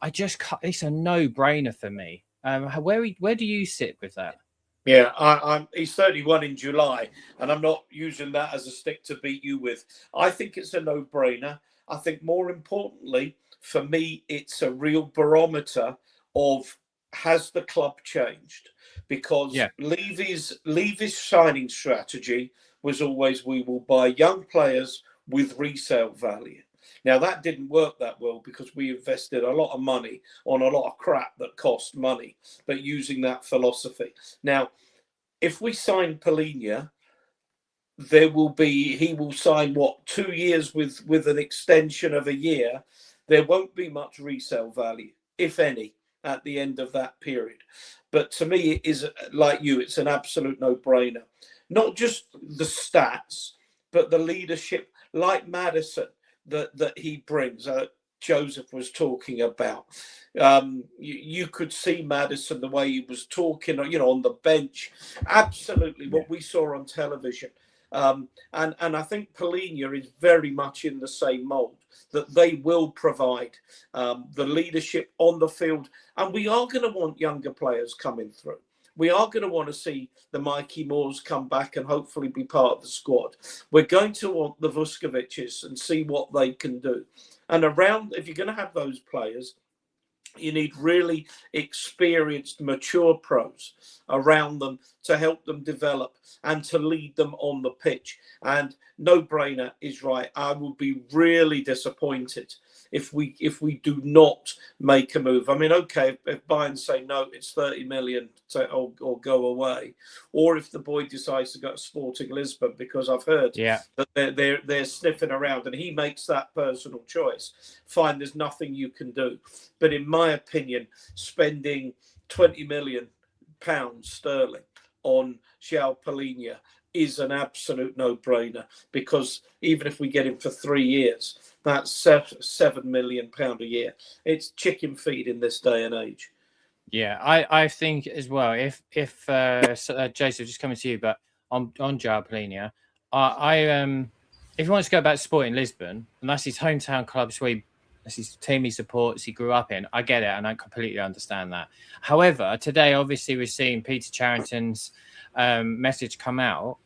It's a no-brainer for me. Where do you sit with that? Yeah, he's 31 in July, and I'm not using that as a stick to beat you with. I think it's a no-brainer. I think more importantly, for me, it's a real barometer of, has the club changed? because Yeah. Levy's signing strategy was always, we will buy young players with resale value. Now, that didn't work that well because we invested a lot of money on a lot of crap that cost money, but using that philosophy. Now, if we sign Palhinha, he will sign 2 years with an extension of a year. There won't be much resale value, if any, at the end of that period. But to me, it is, like you, it's an absolute no-brainer. Not just the stats, but the leadership, like Maddison, that he brings. Joseph was talking about. You could see Maddison, the way he was talking, on the bench. Absolutely, what we saw on television. And I think Palhinha is very much in the same mould, that they will provide the leadership on the field. And we are going to want younger players coming through. We are going to want to see the Mikey Moores come back and hopefully be part of the squad. We're going to want the Vuskovics and see what they can do. And if you're going to have those players, you need really experienced, mature pros around them to help them develop and to lead them on the pitch. And no-brainer is right. I will be really disappointed if we do not make a move. I mean, okay, if Bayern say no, it's 30 million or go away, or if the boy decides to go to Sporting Lisbon, because I've heard that they're sniffing around, and he makes that personal choice. Fine, there's nothing you can do. But in my opinion, spending £20 million sterling on João Palhinha is an absolute no-brainer, because even if we get him for 3 years, that's £7 million a year. It's chicken feed in this day and age. Yeah, I think as well. If Joseph, just coming to you, but on João Palhinha, if he wants to go back to Sporting Lisbon, and that's his hometown club, that's his team he supports, he grew up in, I get it, and I completely understand that. However, today, obviously, we're seeing Peter Charrington's message come out.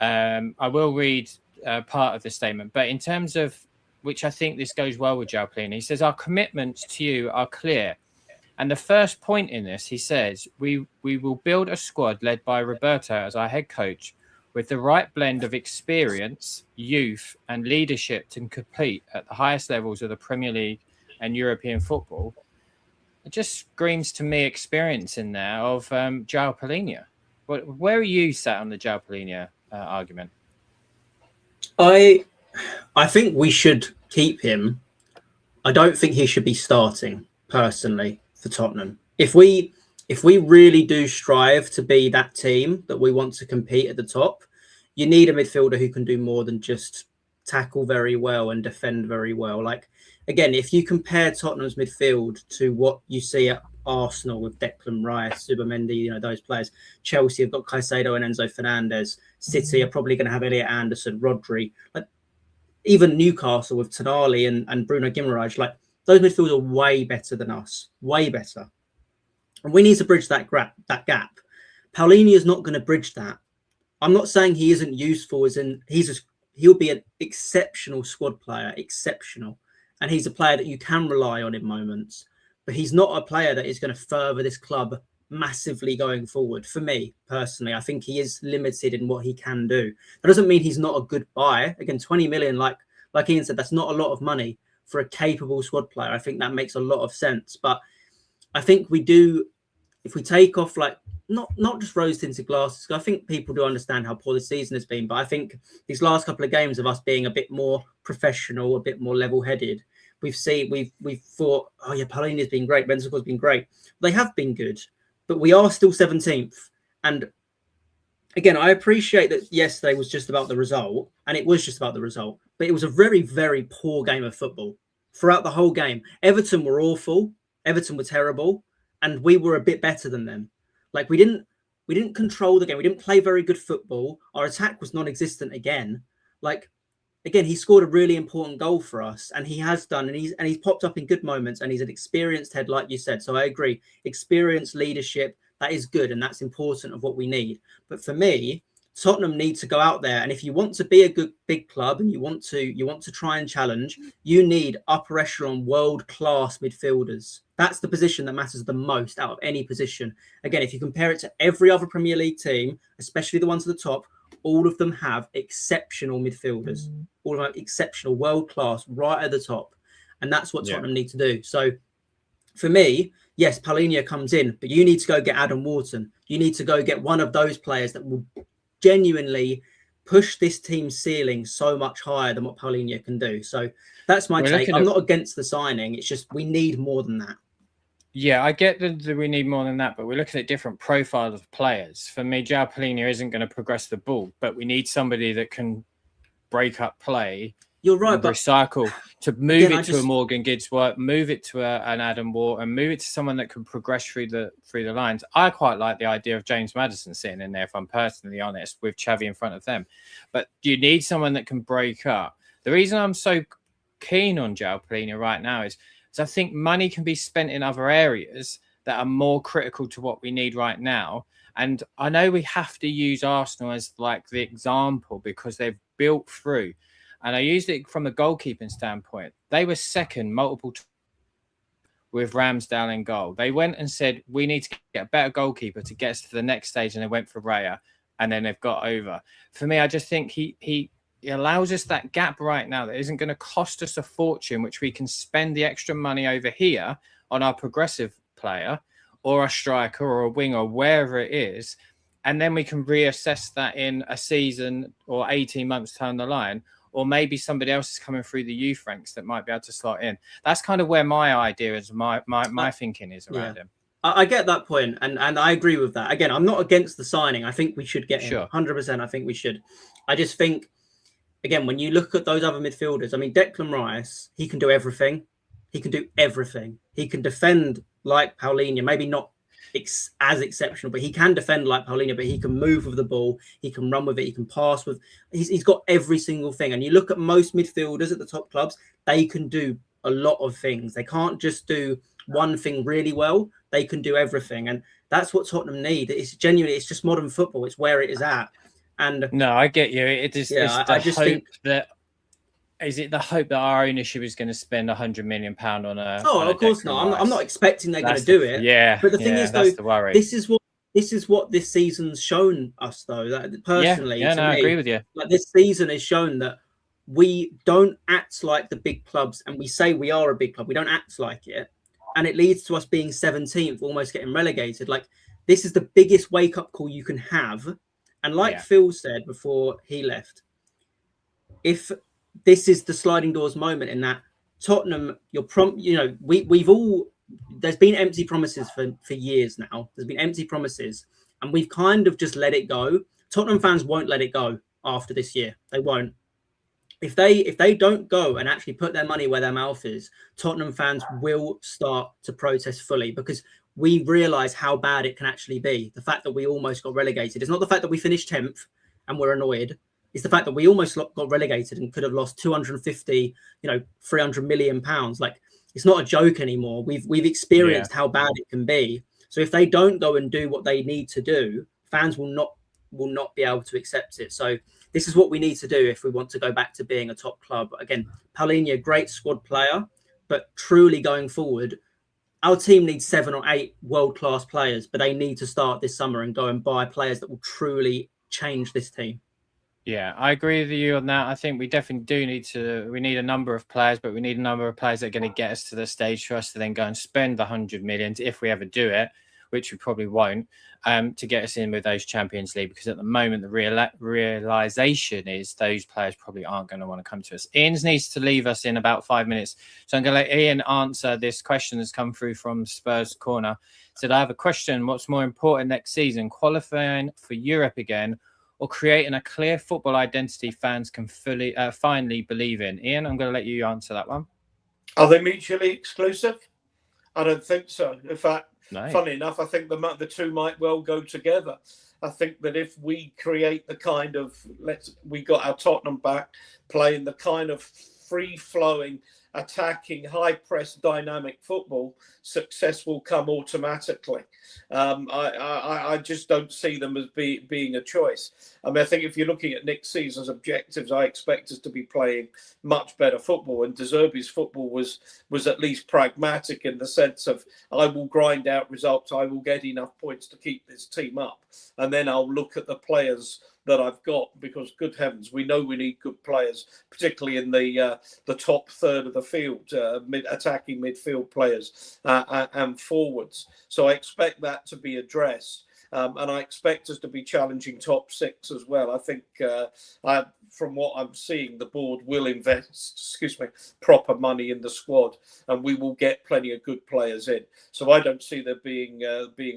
I will read part of the statement, but in terms of which I think this goes well with João Palhinha, he says, "Our commitments to you are clear. And the first point in this, he says, we will build a squad led by Roberto as our head coach with the right blend of experience, youth and leadership to compete at the highest levels of the Premier League and European football." It just screams to me experience in there of João Palhinha. Where are you sat on the João Palhinha argument? I think we should keep him. I don't think he should be starting, personally, for Tottenham. If we really do strive to be that team that we want to compete at the top, you need a midfielder who can do more than just tackle very well and defend very well. Like, again, if you compare Tottenham's midfield to what you see at Arsenal with Declan Rice, Zubimendi, those players. Chelsea have got Caicedo and Enzo Fernandez. City are probably going to have Elliot Anderson, Rodri. Like, even Newcastle with Tonali and Bruno Guimaraes, like, those midfielders are way better than us, way better. And we need to bridge that gap. Palhinha is not going to bridge that. I'm not saying he isn't useful, as in he'll be an exceptional squad player, exceptional. And he's a player that you can rely on in moments. But he's not a player that is going to further this club massively going forward. For me, personally, I think he is limited in what he can do. That doesn't mean he's not a good buy. Again, 20 million, like Ian said, that's not a lot of money for a capable squad player. I think that makes a lot of sense. But I think we do, if we take off, like, not just rose-tinted glasses, I think people do understand how poor the season has been. But I think these last couple of games of us being a bit more professional, a bit more level-headed, we've thought, oh yeah, Palhinha's been great, Bentancur's been great. They have been good, but we are still 17th. And again, I appreciate that yesterday was just about the result, and it was just about the result, but it was a very, very poor game of football throughout the whole game. Everton were awful. Everton were terrible, and we were a bit better than them. Like, we didn't control the game. We didn't play very good football. Our attack was non-existent again. Like, again, he scored a really important goal for us, and he has done, and he's popped up in good moments, and he's an experienced head, like you said. So I agree. Experience, leadership, that is good, and that's important of what we need. But for me, Tottenham need to go out there, and if you want to be a good big club and you want to try and challenge, you need upper echelon world class midfielders. That's the position that matters the most out of any position. Again, if you compare it to every other Premier League team, especially the ones at the top, all of them have exceptional midfielders. All of them have exceptional world class right at the top, and that's what Tottenham need to do. So, for me, yes, Paulinho comes in, but you need to go get Adam Wharton. You need to go get one of those players that will genuinely push this team's ceiling so much higher than what Paulinho can do. So that's my take. I'm not against the signing. It's just we need more than that. Yeah, I get that we need more than that, but we're looking at different profiles of players. For me, João Paulinho isn't going to progress the ball, but we need somebody that can break up play. You're right, but recycle to move it to a Morgan Gibbs-White, move it to an Adam Wharton, and move it to someone that can progress through the lines. I quite like the idea of James Maddison sitting in there, if I'm personally honest, with Xavi in front of them. But you need someone that can break up. The reason I'm so keen on João Paulinho right now is I think money can be spent in other areas that are more critical to what we need right now. And I know we have to use Arsenal as like the example because they've built through. And I used it from a goalkeeping standpoint. They were second multiple times with Ramsdale in goal. They went and said, we need to get a better goalkeeper to get us to the next stage. And they went for Raya. And then they've got over. For me, I just think he allows us that gap right now that isn't going to cost us a fortune, which we can spend the extra money over here on our progressive player or a striker or a winger, or wherever it is. And then we can reassess that in a season or 18 months down the line. Or maybe somebody else is coming through the youth ranks that might be able to slot in. That's kind of where my idea is, my thinking is around him. I get that point, and I agree with that. Again, I'm not against the signing. I think we should get him. 100%. I think we should. I just think, again, when you look at those other midfielders, I mean, Declan Rice, he can do everything. He can do everything. He can defend like Paulinho, maybe not as exceptional, but he can defend like Paulinho, but he can move with the ball, he can run with it, he can pass with, he's got every single thing. And you look at most midfielders at the top clubs, they can do a lot of things. They can't just do one thing really well, they can do everything. And that's what Tottenham need. It's genuinely, it's just modern football, it's where it is at. And no, I get you. It is I just think that is it the hope that our ownership is going to spend £100 million on a? Oh, of course not. I'm not expecting they're going to do it. Yeah, but the thing is, though, the worry. This is what this season's shown us, though. That personally, I agree with you. Like this season has shown that we don't act like the big clubs, and we say we are a big club. We don't act like it, and it leads to us being 17th, almost getting relegated. Like this is the biggest wake up call you can have, and like Phil said before he left, if this is the sliding doors moment in that Tottenham, we've all, there's been empty promises for years now. There's been empty promises and we've kind of just let it go. Tottenham fans won't let it go after this year. They won't. If they don't go and actually put their money where their mouth is, Tottenham fans will start to protest fully because we realise how bad it can actually be. The fact that we almost got relegated. It's not the fact that we finished 10th and we're annoyed. It's the fact that we almost got relegated and could have lost 250, 300 million pounds. Like it's not a joke anymore. We've experienced how bad it can be. So if they don't go and do what they need to do, fans will not be able to accept it. So this is what we need to do if we want to go back to being a top club. Again, Paulinho, great squad player, but truly going forward, our team needs 7 or 8 world-class players, but they need to start this summer and go and buy players that will truly change this team. Yeah, I agree with you on that. I think we definitely do we need a number of players, but we need a number of players that are going to get us to the stage for us to then go and spend the 100 million if we ever do it, which we probably won't, to get us in with those Champions League. Because at the moment, the realization is those players probably aren't going to want to come to us. Ian needs to leave us in about 5 minutes. So I'm going to let Ian answer this question that's come through from Spurs Corner. Said, I have a question. What's more important next season, qualifying for Europe again, or creating a clear football identity fans can finally believe in? Ian, I'm going to let you answer that one. Are they mutually exclusive? I don't think so. In fact, no. Funny enough, I think the two might well go together. I think that if we create the kind of, we got our Tottenham back playing the kind of free-flowing attacking, high press, dynamic football, success will come automatically. I just don't see them as being a choice. I mean, I think if you're looking at next season's objectives, I expect us to be playing much better football. And De Zerbi's football was at least pragmatic in the sense of, I will grind out results, I will get enough points to keep this team up, and then I'll look at the players that I've got, because good heavens, we know we need good players, particularly in the top third of the field, attacking midfield players and forwards. So I expect that to be addressed. And I expect us to be challenging top six as well. I think from what I'm seeing, the board will invest, proper money in the squad, and we will get plenty of good players in. So I don't see there being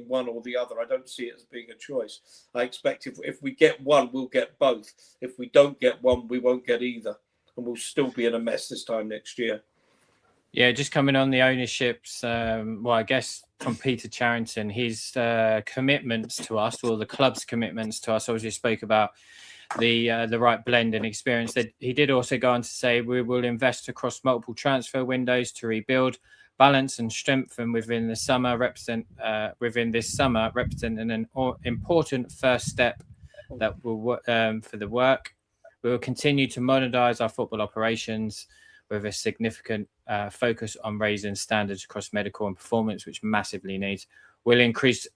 one or the other. I don't see it as being a choice. I expect if we get one, we'll get both. If we don't get one, we won't get either, and we'll still be in a mess this time next year. Yeah, just coming on the ownerships, well, I guess from Peter Charrington, his commitments to us, or the club's commitments to us, obviously spoke about the right blend and experience. That he did also go on to say, we will invest across multiple transfer windows to rebuild, balance and strengthen within this summer, representing an important first step that will for the work. We will continue to modernise our football operations with a significant focus on raising standards across medical and performance, which massively needs. We'll increase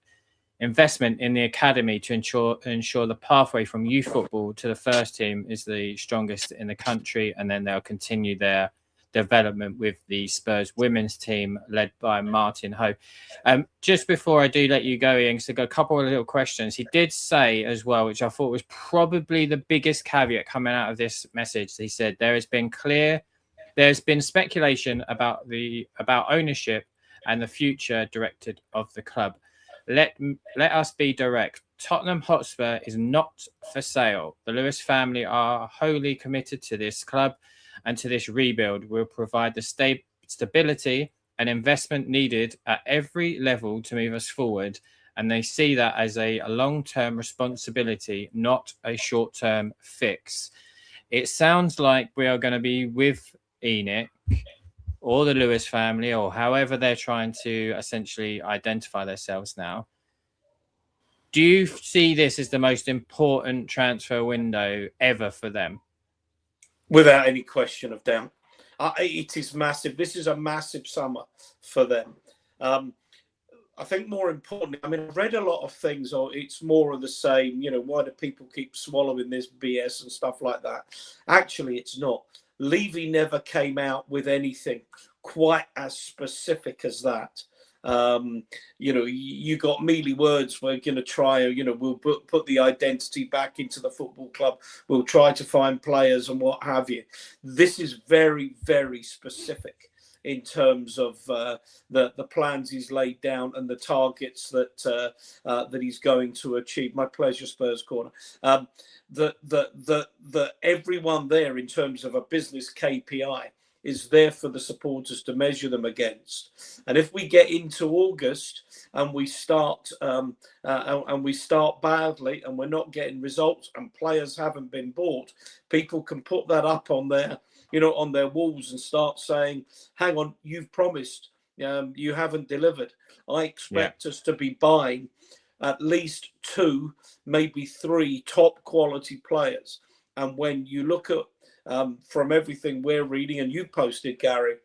investment in the academy to ensure the pathway from youth football to the first team is the strongest in the country, and then they'll continue their development with the Spurs women's team led by Martin Ho. Just before I do let you go, Ian, because I've got a couple of little questions. He did say as well, which I thought was probably the biggest caveat coming out of this message. He said there's been speculation about ownership and the future director of the club. Let us be direct. Tottenham Hotspur is not for sale. The Lewis family are wholly committed to this club and to this rebuild. We'll provide the stability and investment needed at every level to move us forward. And they see that as a long-term responsibility, not a short-term fix. It sounds like we are going to be with ENIC or the Lewis family, or however they're trying to essentially identify themselves now. Do you see this as the most important transfer window ever for them? Without any question of doubt. It is massive. This is a massive summer for them. I think more importantly, I mean, I've read a lot of things, or it's more of the same, why do people keep swallowing this BS and stuff like that? Actually, it's not. Levy never came out with anything quite as specific as that. You got mealy words. We're going to try, we'll put the identity back into the football club. We'll try to find players and what have you. This is very, very specific in terms of the plans he's laid down and the targets that he's going to achieve. My pleasure, Spurs Corner. That everyone there, in terms of a business KPI, is there for the supporters to measure them against. And if we get into August and we start badly and we're not getting results and players haven't been bought, people can put that up on their on their walls and start saying, hang on, you've promised, you haven't delivered. I expect us to be buying at least 2, maybe 3 top quality players. And when you look at, from everything we're reading, and you posted, Gary,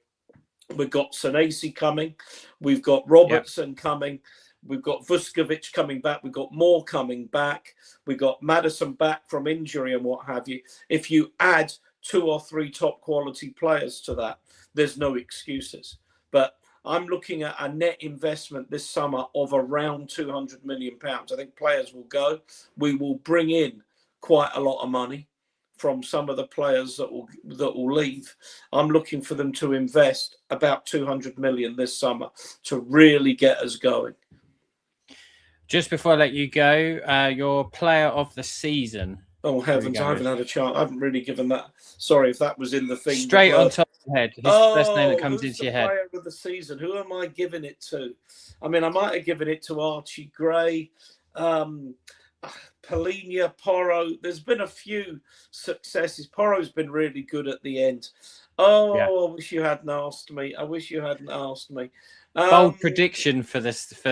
we've got Senesi coming, we've got Robertson coming, we've got Vuskovic coming back, we've got Moore coming back, we've got Maddison back from injury and what have you. If you add 2 or 3 top quality players to that, there's no excuses. But I'm looking at a net investment this summer of around £200 million. I think players will go. We will bring in quite a lot of money from some of the players that will leave. I'm looking for them to invest about 200 million this summer to really get us going. Just before I let you go, your player of the season. Oh heavens, I haven't had a chance. I haven't really given that. Sorry if that was in the thing. Straight on top of your head. Who's the first name that comes into your head? Player of the season. Who am I giving it to? I mean, I might have given it to Archie Gray. Polinia, Porro. There's been a few successes. Porro's been really good at the end. Oh, Yeah. I wish you hadn't asked me. Bold prediction for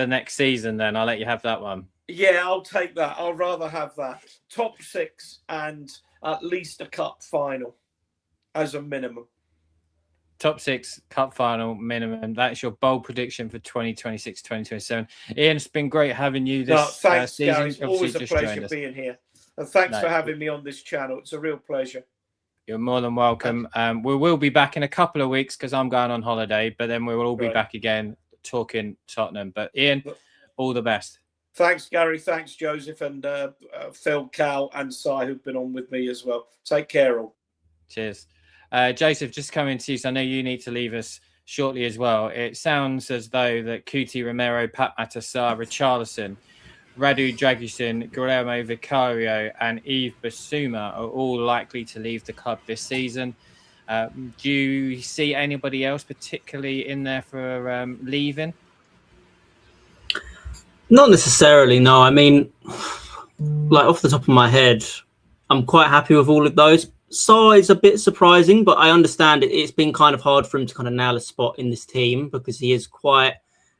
next season. Then I'll let you have that one. Yeah, I'll take that. I'll rather have that. Top 6 and at least a cup final as a minimum. Top 6 cup final minimum. That's your bold prediction for 2026-2027. Ian, it's been great having you this thanks, season. Gary. It's always a Obviously, just pleasure being here. And thanks for having me on this channel. It's a real pleasure. You're more than welcome. We will be back in a couple of weeks because I'm going on holiday, but then we will all be back again talking Tottenham. But Ian, all the best. Thanks, Gary. Thanks, Joseph, and Phil, Cal, and Si, who've been on with me as well. Take care, all. Cheers. Joseph, just coming to you, so I know you need to leave us shortly as well. It sounds as though that Cuti Romero, Pat Matassar, Richarlison, Radu Dragusin, Guillermo Vicario, and Yves Bissouma are all likely to leave the club this season. Do you see anybody else particularly in there for leaving? Not necessarily, no. I mean, like off the top of my head, I'm quite happy with all of those. Sarr is a bit surprising, but I understand it's been kind of hard for him to kind of nail a spot in this team because he is quite,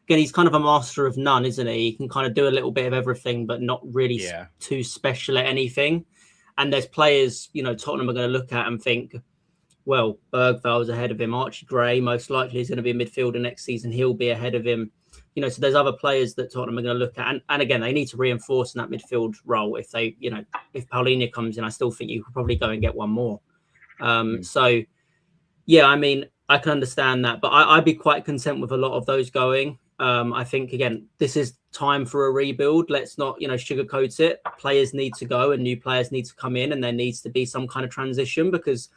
again, he's kind of a master of none, isn't he? He can kind of do a little bit of everything, but not really too special at anything. And there's players, you know, Tottenham are going to look at and think, well, Bergval's ahead of him. Archie Gray most likely is going to be a midfielder next season. He'll be ahead of him. You know, so there's other players that Tottenham are going to look at. And again, they need to reinforce in that midfield role. If they, you know, if Paulinho comes in, I still think you could probably go and get one more. So, yeah, I mean, I can understand that. But I'd be quite content with a lot of those going. I think, again, this is time for a rebuild. Let's not, you know, sugarcoat it. Players need to go and new players need to come in and there needs to be some kind of transition because,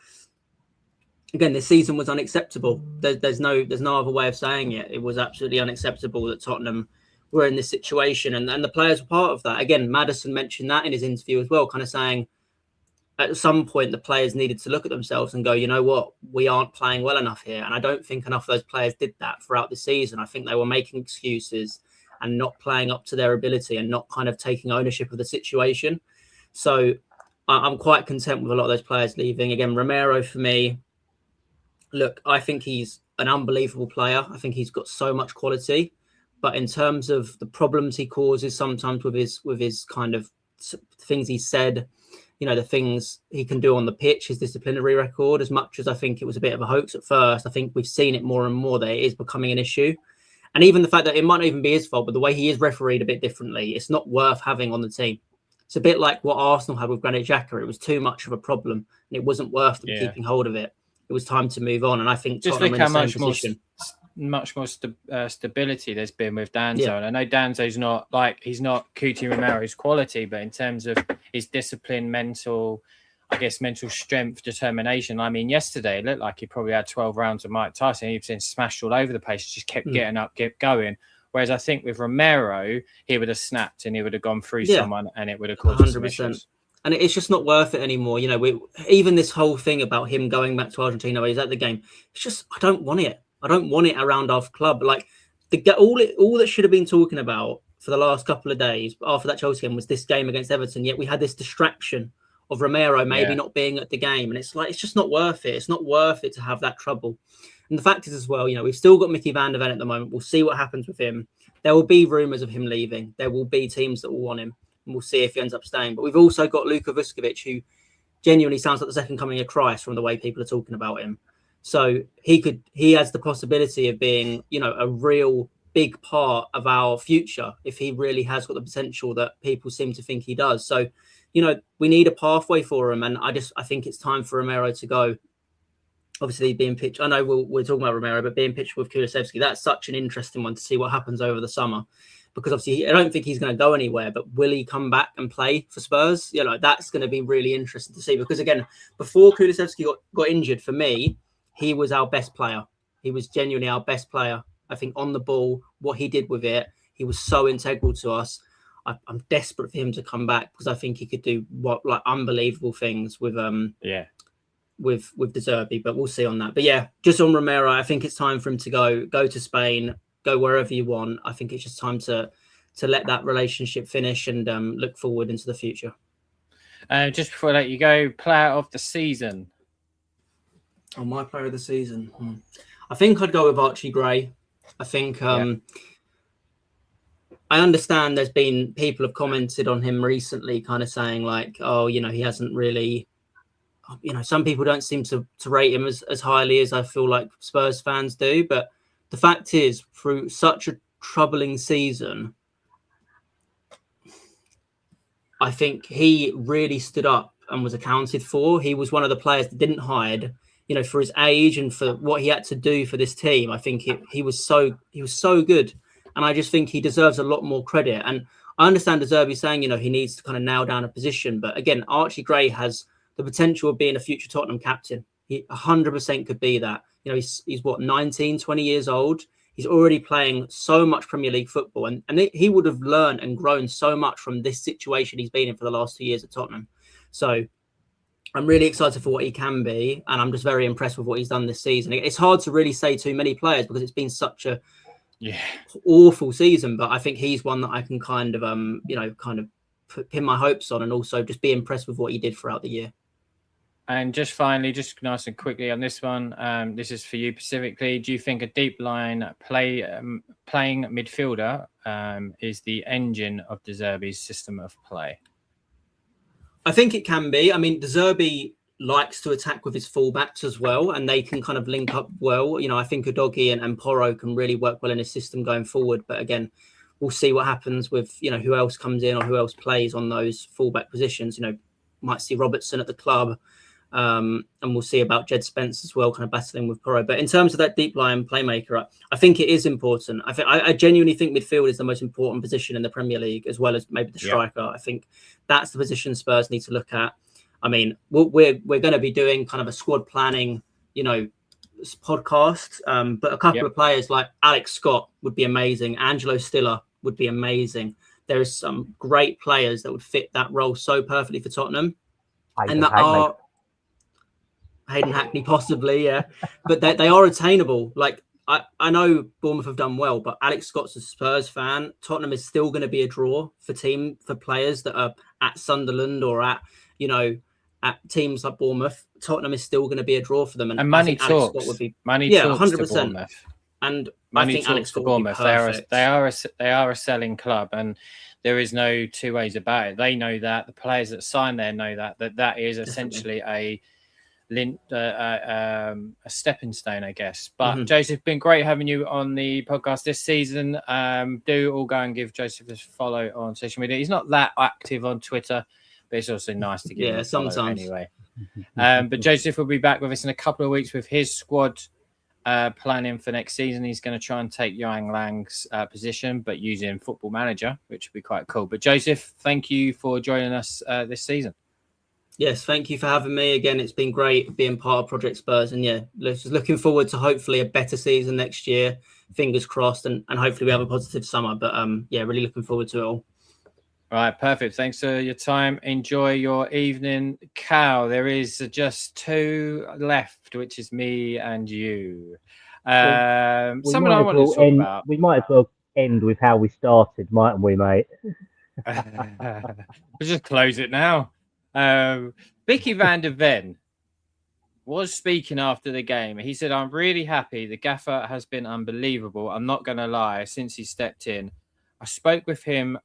again, this season was unacceptable. There's no other way of saying it. It was absolutely unacceptable that Tottenham were in this situation, and the players were part of that. Again, Maddison mentioned that in his interview as well, kind of saying at some point the players needed to look at themselves and go, you know what, we aren't playing well enough here. And I don't think enough of those players did that throughout the season. I think they were making excuses and not playing up to their ability and not kind of taking ownership of the situation. So I'm quite content with a lot of those players leaving. Again, Romero for me, look, I think he's an unbelievable player. I think he's got so much quality, but in terms of the problems he causes sometimes with his kind of things he said, you know, the things he can do on the pitch, his disciplinary record, as much as I think it was a bit of a hoax at first, I think we've seen it more and more that it is becoming an issue. And even the fact that it might not even be his fault, but the way he is refereed a bit differently, it's not worth having on the team. It's a bit like what Arsenal had with Granit Xhaka. It was too much of a problem and it wasn't worth them keeping hold of it. It was time to move on, and I think just look how much more stability there's been with Danzo. Yeah. And I know Danzo's not like he's not Cuti Romero's quality, but in terms of his discipline, mental strength, determination. I mean, yesterday it looked like he probably had 12 rounds of Mike Tyson. He was been smashed all over the place, just kept getting up, kept going. Whereas I think with Romero, he would have snapped and he would have gone through someone, and it would have caused 100%. And it's just not worth it anymore. You know, even this whole thing about him going back to Argentina where he's at the game, it's just, I don't want it. I don't want it around our club. Like, all that should have been talking about for the last couple of days after that Chelsea game was this game against Everton. Yet we had this distraction of Romero maybe not being at the game. And it's like, it's just not worth it. It's not worth it to have that trouble. And the fact is as well, you know, we've still got Mickey van der Ven at the moment. We'll see what happens with him. There will be rumours of him leaving. There will be teams that will want him. And we'll see if he ends up staying. But we've also got Luka Vuskovic, who genuinely sounds like the second coming of Christ from the way people are talking about him. So he has the possibility of being, you know, a real big part of our future if he really has got the potential that people seem to think he does. So, you know, we need a pathway for him. And I think it's time for Romero to go. Obviously being pitched, I know we're talking about Romero, but being pitched with Kulusevski, that's such an interesting one to see what happens over the summer. Because obviously, I don't think he's going to go anywhere, but will he come back and play for Spurs? You know, that's going to be really interesting to see. Because again, before Kulusevski got injured, for me, he was our best player. He was genuinely our best player. I think on the ball, what he did with it, he was so integral to us. I'm desperate for him to come back because I think he could do unbelievable things with with De Zerbi, but we'll see on that. But yeah, just on Romero, I think it's time for him to go to Spain. Go wherever you want. I think it's just time to to let that relationship finish and look forward into the future. Just before I let you go, player of the season. Oh, my player of the season. I think I'd go with Archie Gray. I think I understand there's been people have commented on him recently, kind of saying like, oh, you know, he hasn't really, you know, some people don't seem to rate him as highly as I feel like Spurs fans do. But the fact is, through such a troubling season, I think he really stood up and was accounted for. He was one of the players that didn't hide, you know, for his age and for what he had to do for this team. I think he was so good. And I just think he deserves a lot more credit. And I understand De Zerbi saying, you know, he needs to kind of nail down a position. But again, Archie Gray has the potential of being a future Tottenham captain. He 100% could be that. You know, he's what, 19, 20 years old. He's already playing so much Premier League football. And he would have learned and grown so much from this situation he's been in for the last 2 years at Tottenham. So I'm really excited for what he can be. And I'm just very impressed with what he's done this season. It's hard to really say too many players because it's been such a awful season. But I think he's one that I can kind of, pin my hopes on and also just be impressed with what he did throughout the year. And just finally, just nice and quickly on this one, this is for you specifically. Do you think a deep line playing midfielder is the engine of De Zerbi's system of play? I think it can be. I mean, De Zerbi likes to attack with his fullbacks as well, and they can kind of link up well. You know, I think Udogie and Porro can really work well in his system going forward. But again, we'll see what happens with, you know, who else comes in or who else plays on those fullback positions. You know, might see Robertson at the club. And we'll see about Jed Spence as well, kind of battling with Porro. But in terms of that deep line playmaker, I think it is important. I genuinely think midfield is the most important position in the Premier League, as well as maybe the striker. I think that's the position Spurs need to look at. I mean, we're going to be doing kind of a squad planning, you know, podcast. But a couple of players like Alex Scott would be amazing. Angelo Stiller would be amazing. There is some great players that would fit that role so perfectly for Tottenham. Hayden Hackney, possibly, yeah. But they are attainable. Like, I know Bournemouth have done well, but Alex Scott's a Spurs fan. Tottenham is still going to be a draw for players that are at Sunderland or at teams like Bournemouth. Tottenham is still going to be a draw for them. And money talks. Alex Scott would be, money talks 100%. To Bournemouth. And money I think talks Alex Scott to Bournemouth. They are a selling club, and there is no two ways about it. They know that. The players that sign there know that is essentially a stepping stone, I guess. But Joseph, been great having you on the podcast this season. Do all go and give Joseph a follow on social media. He's not that active on Twitter, but it's also nice to give him a follow sometimes anyway. But Joseph will be back with us in a couple of weeks with his squad planning for next season. He's going to try and take Yang Lang's position, but using Football Manager, which would be quite cool. But Joseph, thank you for joining us this season. Yes, thank you for having me again. It's been great being part of Project Spurs, and just looking forward to hopefully a better season next year. Fingers crossed, and hopefully we have a positive summer. But really looking forward to it all. All right, perfect. Thanks for your time. Enjoy your evening, Cal. There is just 2 left, which is me and you. Someone I want to talk about. We might as well end with how we started, mightn't we, mate? We'll just close it now. Mickey van der Ven was speaking after the game. He said, "I'm really happy. The gaffer has been unbelievable. I'm not going to lie. Since he stepped in, I spoke with him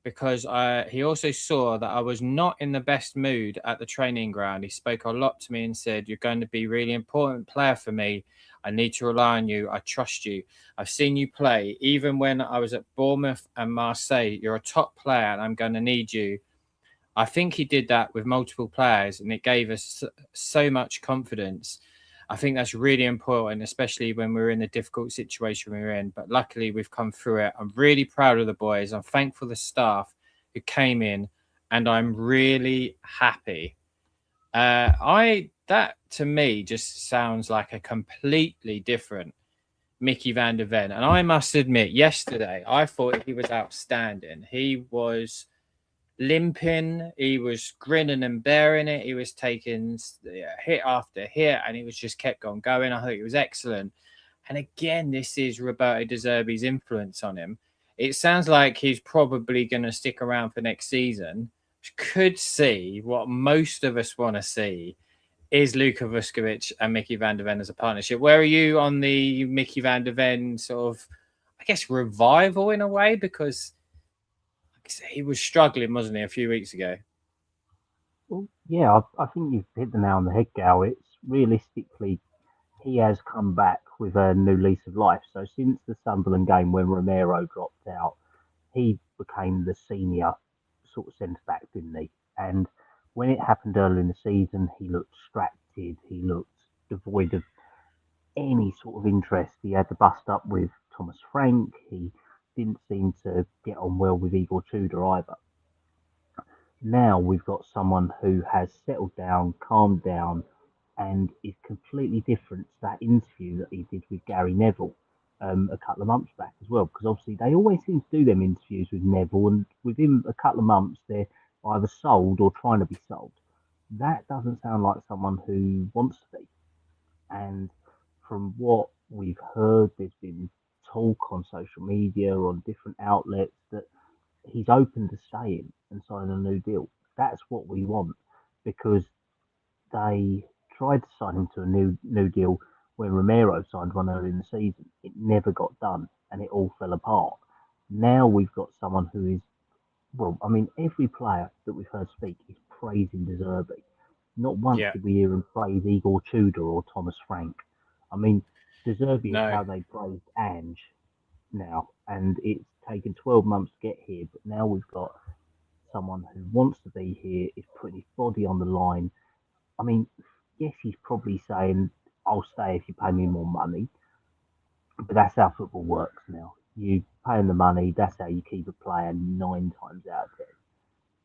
because he also saw that I was not in the best mood at the training ground. He spoke a lot to me and said, 'You're going to be a really important player for me. I need to rely on you. I trust you. I've seen you play. Even when I was at Bournemouth and Marseille, you're a top player and I'm going to need you.' I think he did that with multiple players and it gave us so much confidence. I think that's really important, especially when we're in the difficult situation we're in. But luckily, we've come through it. I'm really proud of the boys. I'm thankful for the staff who came in, and I'm really happy. That, to me, just sounds like a completely different Mickey van der Ven. And I must admit, yesterday, I thought he was outstanding. He was limping, he was grinning and bearing it, he was taking hit after hit, and he was just kept on going. I think it was excellent. And again, this is Roberto De Zerbi's influence on him. it sounds like he's probably going to stick around for next season. Could see what most of us want to see is Luka Vuskovic and Mickey van der Ven as a partnership. Where are you on the Mickey van der Ven sort of, I guess, revival in a way? Because like I say, he was struggling, wasn't he, a few weeks ago? Well, yeah, I think you've hit the nail on the head, Gal. It's realistically, he has come back with a new lease of life. So since the Sunderland game when Romero dropped out, he became the senior sort of centre back, didn't he? And when it happened earlier in the season, he looked distracted. He looked devoid of any sort of interest. He had to bust up with Thomas Frank. He didn't seem to get on well with Igor Tudor either. Now we've got someone who has settled down, calmed down, and is completely different to that interview that he did with Gary Neville a couple of months back as well. Because obviously they always seem to do them interviews with Neville, and within a couple of months they're either sold or trying to be sold. That doesn't sound like someone who wants to be. And from what we've heard, there's been talk on social media, on different outlets, that he's open to staying and signing a new deal. That's what we want, because they tried to sign him to a new deal when Romero signed one earlier in the season. It never got done, and it all fell apart. Now we've got someone who is, well, I mean, every player that we've heard speak is praising De Zerbi. Not once did we hear him praise Igor Tudor or Thomas Frank. I mean, De Zerbi is how they praised Ange now, and it's taken 12 months to get here, but now we've got someone who wants to be here, is putting his body on the line. I mean, yes, he's probably saying, I'll stay if you pay me more money, but that's how football works now. You pay him the money, that's how you keep a player 9 times out of 10.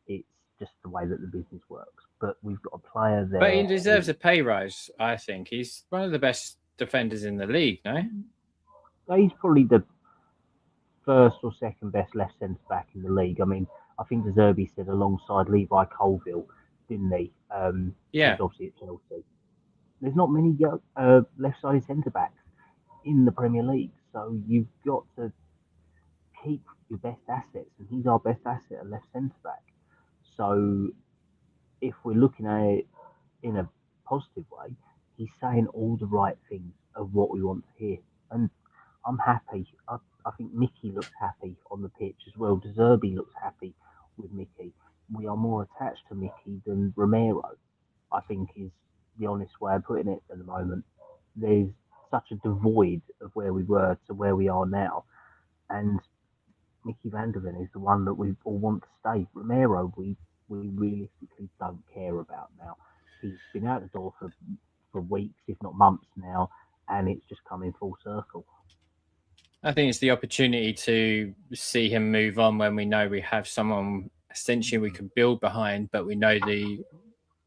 It's just the way that the business works. But we've got a player there. But he deserves a pay rise, I think. He's one of the best defenders in the league, no? He's probably the first or second best left centre back in the league. I mean, I think De Zerbi said alongside Levi Colville, didn't he? Yeah. Obviously at Chelsea. There's not many left-sided centre backs in the Premier League, so you've got to keep your best assets, and he's our best asset at left centre back. So if we're looking at it in a positive way, he's saying all the right things of what we want to hear, and I'm happy. I think Mickey looks happy on the pitch as well. De Zerbi looks happy with Mickey. We are more attached to Mickey than Romero, I think, is the honest way of putting it at the moment. There's such a devoid of where we were to where we are now. And Mickey van der Ven is the one that we all want to stay. Romero, we realistically don't care about now. He's been out the door for weeks, if not months now, and it's just come in full circle. I think it's the opportunity to see him move on when we know we have someone essentially we can build behind, but we know the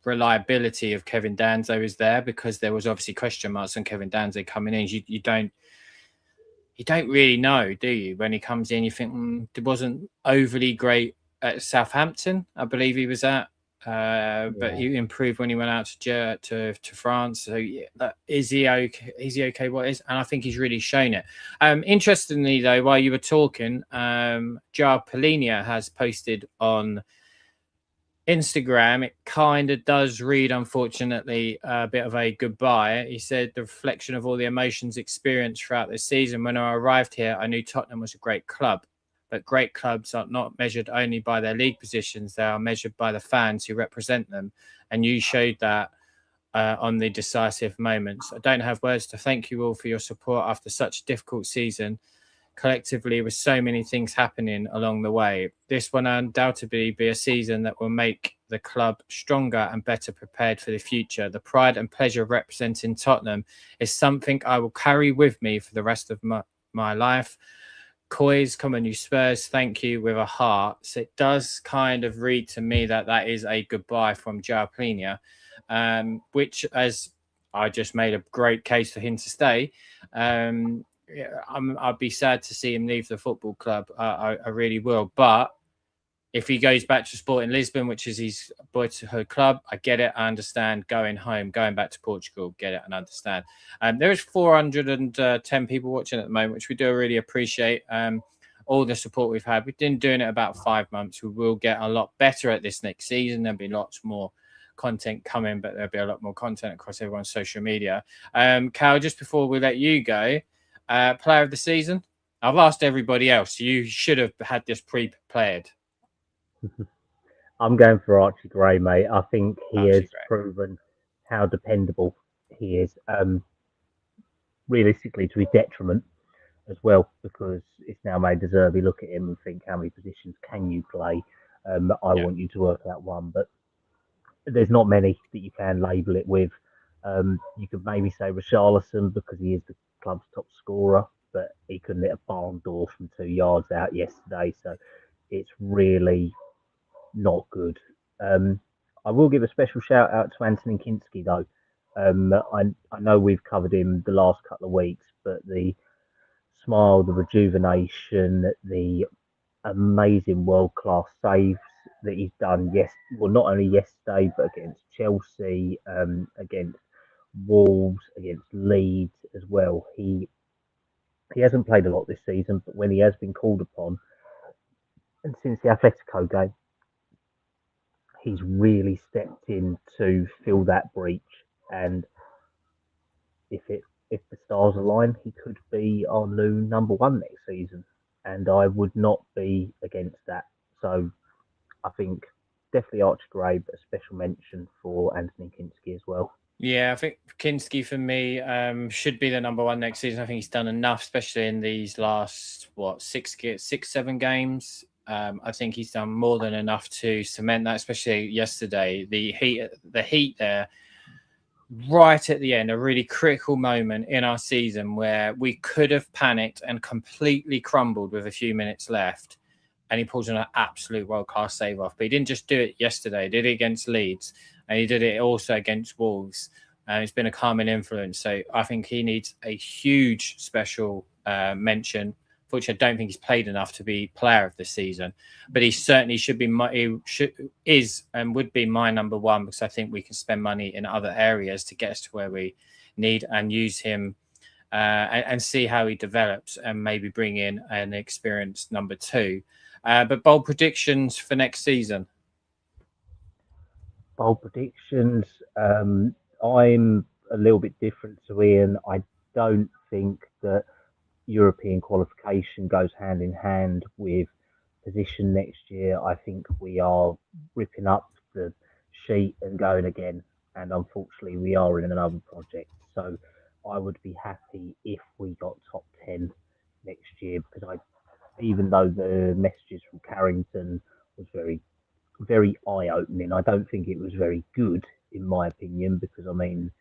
reliability of Kevin Danso is there, because there was obviously question marks on Kevin Danso coming in. You don't really know, do you? When he comes in, you think it wasn't overly great at Southampton, I believe he was at, but he improved when he went out to France. So is he okay? Is he okay? What is? And I think he's really shown it. Interestingly, though, while you were talking, Joao Polinia has posted on Instagram. It kind of does read, unfortunately, a bit of a goodbye. He said, the reflection of all the emotions experienced throughout the season. When I arrived here, I knew Tottenham was a great club, but great clubs are not measured only by their league positions. They are measured by the fans who represent them. And you showed that on the decisive moments. I don't have words to thank you all for your support after such a difficult season. Collectively, with so many things happening along the way, this will undoubtedly be a season that will make the club stronger and better prepared for the future. The pride and pleasure of representing Tottenham is something I will carry with me for the rest of my life. Coys, come on, you Spurs, thank you, with a heart. So it does kind of read to me that is a goodbye from Joao Polinia, which, as I just made a great case for him to stay. I'd be sad to see him leave the football club. I really will. But if he goes back to Sporting Lisbon, which is his boyhood club, I get it. I understand. Going home, going back to Portugal, get it and understand. There is 410 people watching at the moment, which we do really appreciate. all the support we've had. We've been doing it about 5 months. We will get a lot better at this next season. There'll be lots more content coming, but there'll be a lot more content across everyone's social media. Cal, just before we let you go, player of the season? I've asked everybody else. You should have had this pre-prepared. I'm going for Archie Gray, mate. I think he Archie has Gray. proven how dependable he is. Realistically, to his detriment as well, because it's now made De Zerbi look at him and think, how many positions can you play? I want you to work out one, but there's not many that you can label it with. You could maybe say Richarlison because he is the club's top scorer, but he couldn't hit a barn door from 2 yards out yesterday, so it's really not good. I will give a special shout out to Anthony Kinski though. I know we've covered him the last couple of weeks, but the smile, the rejuvenation, the amazing world-class saves that he's done, not only yesterday, but against Chelsea, against Wolves, against Leeds as well. He hasn't played a lot this season, but when he has been called upon, and since the Atletico game, he's really stepped in to fill that breach. And if the stars align, he could be our new number one next season. And I would not be against that. So I think definitely Archie Gray, but a special mention for Anthony Kinski as well. Yeah, I think Kinski for me should be the number one next season. I think he's done enough, especially in these last, 6-7 games. I think he's done more than enough to cement that, especially yesterday. The heat there, right at the end, a really critical moment in our season where we could have panicked and completely crumbled with a few minutes left. And he pulls an absolute world-class save off. But he didn't just do it yesterday. He did it against Leeds. And he did it also against Wolves. And it's been a calming influence. So I think he needs a huge special mention. Fortunately, I don't think he's played enough to be player of the season. But he certainly should be, would be my number one, because I think we can spend money in other areas to get us to where we need and use him and see how he develops and maybe bring in an experienced number two. But bold predictions for next season. Bold predictions. I'm a little bit different to Ian. I don't think that European qualification goes hand in hand with position next year. I think we are ripping up the sheet and going again. And unfortunately, we are in another project. So I would be happy if we got top 10 next year, because even though the messages from Carrington was very, very eye-opening, I don't think it was very good, in my opinion, because, I mean,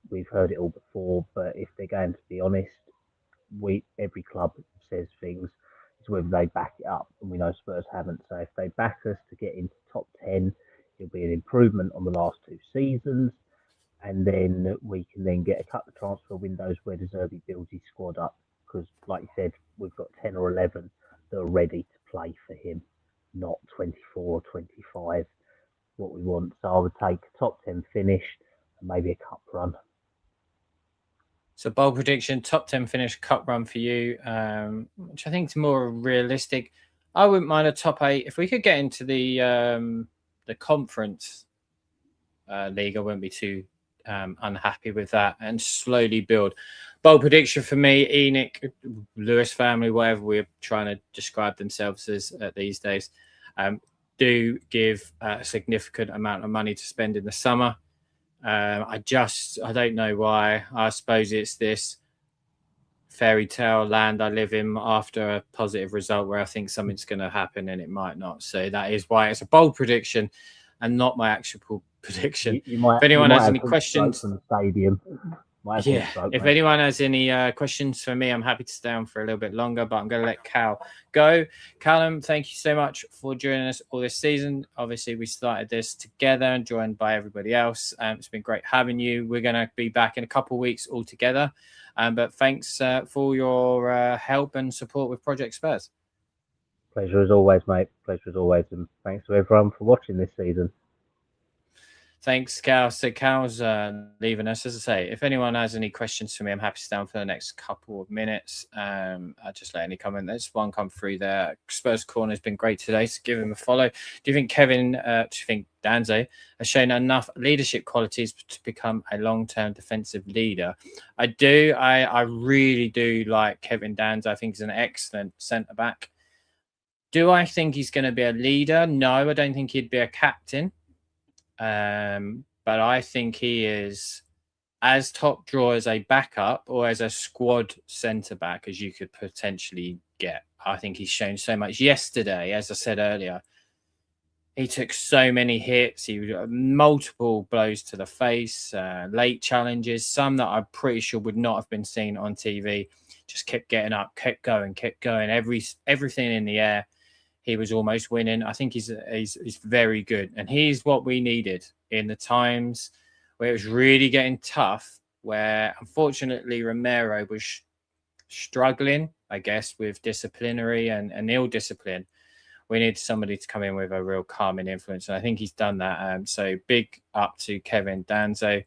we've heard it all before, but if they're going to be honest, every club says things, it's whether they back it up, and we know Spurs haven't. So if they back us to get into top 10, it'll be an improvement on the last 2 seasons, and then we can then get a couple of transfer windows where De Zerbi builds his squad up, because, like you said, we've got 10 or 11 that are ready to play for him, not 24 or 25, what we want. So I would take a top 10 finish and maybe a cup run. So bold prediction, top 10 finish, cup run for you, which I think is more realistic. I wouldn't mind a top 8. If we could get into the conference league, I wouldn't be too unhappy with that, and slowly build. Bold prediction for me, Enoch, Lewis family, whatever we're trying to describe themselves as these days, do give a significant amount of money to spend in the summer. I don't know why. I suppose it's this fairy tale land I live in after a positive result where I think something's going to happen and it might not. So that is why it's a bold prediction and not my actual prediction. If anyone has any questions from the stadium. If anyone has any questions for me, I'm happy to stay on for a little bit longer, but I'm going to let Cal go. Callum, thank you so much for joining us all this season. Obviously, we started this together and joined by everybody else. It's been great having you. We're going to be back in a couple of weeks all together. But thanks for your help and support with Project Spurs. Pleasure as always, mate. Pleasure as always. And thanks to everyone for watching this season. Thanks, Cal. So Cal's leaving us. As I say, if anyone has any questions for me, I'm happy to stay on for the next couple of minutes. I'll just let any comment. There's one come through there. Spurs Corner has been great today, so give him a follow. Do you think do you think Danze has shown enough leadership qualities to become a long-term defensive leader? I do. I really do like Kevin Danze. I think he's an excellent centre-back. Do I think he's going to be a leader? No, I don't think he'd be a captain. But I think he is as top draw as a backup or as a squad centre back as you could potentially get. I think he's shown so much yesterday. As I said earlier, he took so many hits. He multiple blows to the face, late challenges, some that I'm pretty sure would not have been seen on TV. Just kept getting up, kept going. Everything in the air. He was almost winning. I think he's very good. And he's what we needed in the times where it was really getting tough, where unfortunately Romero was struggling, I guess, with disciplinary and ill discipline. We need somebody to come in with a real calming influence. And I think he's done that. So big up to Kevin Danze.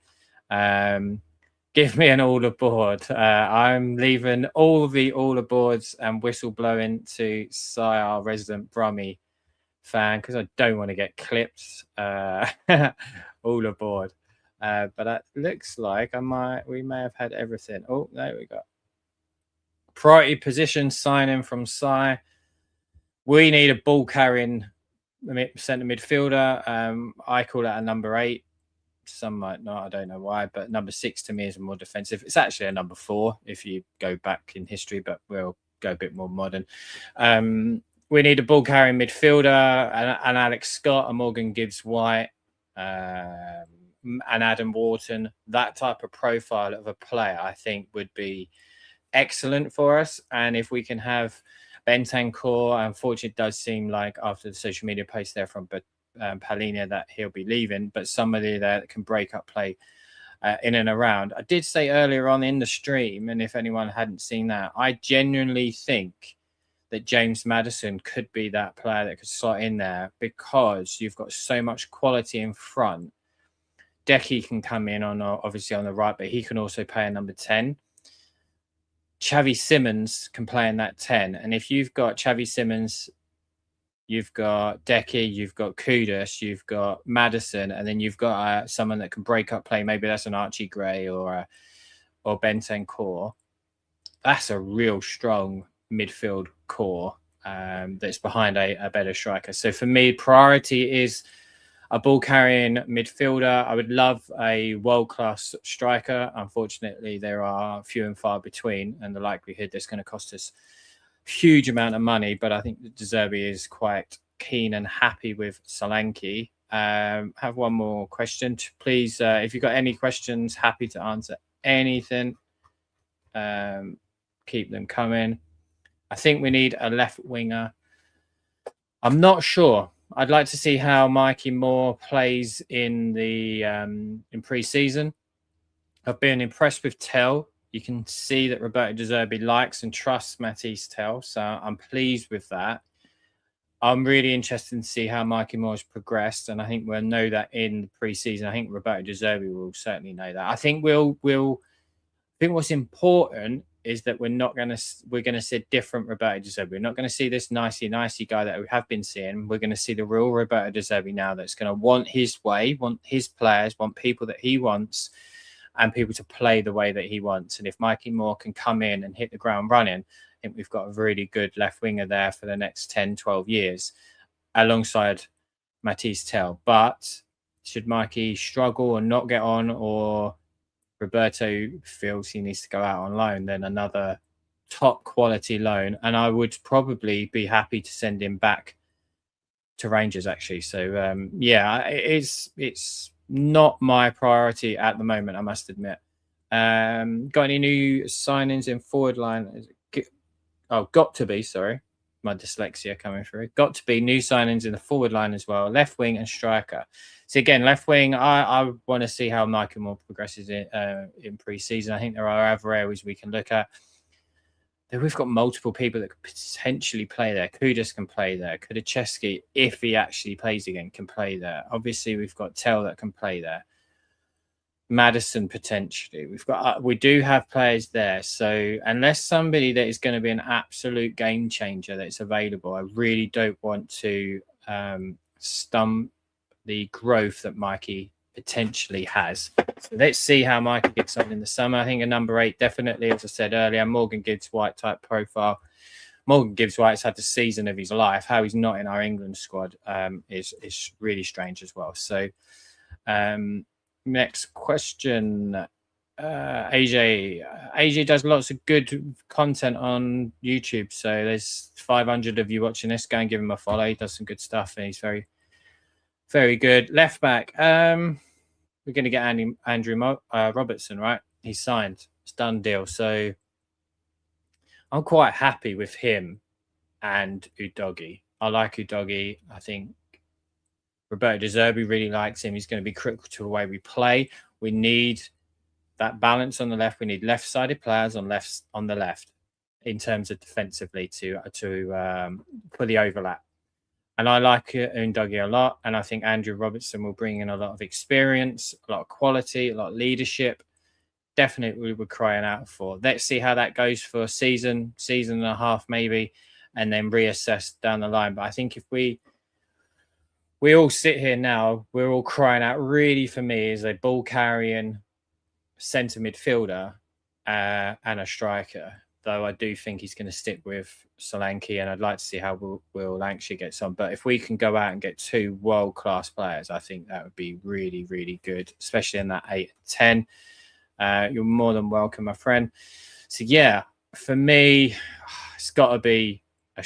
Give me an all aboard. I'm leaving all the all aboards and whistle blowing to Sai, our resident Brummy fan, because I don't want to get clipped. All aboard. But that looks like we may have had everything. Oh, there we go. Priority position signing from Sai. We need a ball carrying centre midfielder. I call that a number 8. Some might not, I don't know why, but number 6 to me is more defensive. It's actually a number 4 if you go back in history, but we'll go a bit more modern. We need a ball carrying midfielder, and Alex Scott, and Morgan Gibbs White, and Adam Wharton. That type of profile of a player, I think, would be excellent for us. And if we can have Bentancur, unfortunately, it does seem like after the social media post there from Palhinha that he'll be leaving, but somebody there that can break up play in and around. I did say earlier on in the stream, and if anyone hadn't seen that, I genuinely think that James Maddison could be that player that could slot in there because you've got so much quality in front. Decky can come in obviously on the right, but he can also play a number 10. Xavi Simons can play in that 10, and if you've got Xavi Simons, you've got Decky, you've got Kudus, you've got Maddison, and then you've got someone that can break up play. Maybe that's an Archie Gray or Bentancur. That's a real strong midfield core that's behind a better striker. So for me, priority is a ball-carrying midfielder. I would love a world-class striker. Unfortunately, there are few and far between, and the likelihood that's going to cost us huge amount of money, but I think De Zerbi is quite keen and happy with Solanke. Have one more question, please. If you've got any questions, happy to answer anything. Keep them coming. I think we need a left winger. I'm not sure. I'd like to see how Mikey Moore plays in the in pre-season. I've been impressed with Tell. You can see that Roberto De Zerbi likes and trusts Matisse Tell, so I'm pleased with that. I'm really interested to see how Mikey Moore has progressed, and I think we'll know that in the pre-season. I think Roberto De Zerbi will certainly know that. I think I think what's important is that we're going to see a different Roberto De Zerbi. We're not going to see this nicey guy that we have been seeing. We're going to see the real Roberto De Zerbi now that's going to want his way, want his players, want people that he wants, and people to play the way that he wants. And if Mikey Moore can come in and hit the ground running, I think we've got a really good left winger there for the next 10, 12 years alongside Matisse Tell. But should Mikey struggle or not get on, or Roberto feels he needs to go out on loan, then another top quality loan. And I would probably be happy to send him back to Rangers, actually. So, yeah, it's not my priority at the moment, I must admit. Got any new signings in forward line? Got to be, sorry. My dyslexia coming through. Got to be new signings in the forward line as well. Left wing and striker. So again, left wing, I want to see how Michael Moore progresses in pre-season. I think there are other areas we can look at. we've got multiple people that could potentially play there. Kudus can play there. Kudacheski, if he actually plays again, can play there. Obviously, we've got Tell that can play there. Madison potentially. We do have players there. So unless somebody that is going to be an absolute game changer that's available, I really don't want to stump the growth that Mikey potentially has. So let's see how Mikey gets on in the summer. I think a number 8, definitely, as I said earlier, Morgan Gibbs-White type profile. Morgan Gibbs-White's had the season of his life. How he's not in our England squad is really strange as well. So next question. AJ does lots of good content on YouTube. So there's 500 of you watching this. Go and give him a follow. He does some good stuff and he's very, very good. Left back. We're going to get Andrew Robertson, right? He's signed. It's done deal. So I'm quite happy with him and Udogie. I like Udogie. I think Roberto De Zerbi really likes him. He's going to be critical to the way we play. We need that balance on the left. We need left-sided players on the left in terms of defensively to for the overlap. And I like Udogie a lot. And I think Andrew Robertson will bring in a lot of experience, a lot of quality, a lot of leadership. Definitely we're crying out for. Let's see how that goes for a season and a half maybe, and then reassess down the line. But I think if we all sit here now, we're all crying out really for me as a ball-carrying centre midfielder and a striker. Though I do think he's going to stick with Solanke, and I'd like to see how Will Lancashire gets on. But if we can go out and get 2 world-class players, I think that would be really, really good, especially in that 8 and 10. You're more than welcome, my friend. So yeah, for me, it's got to be a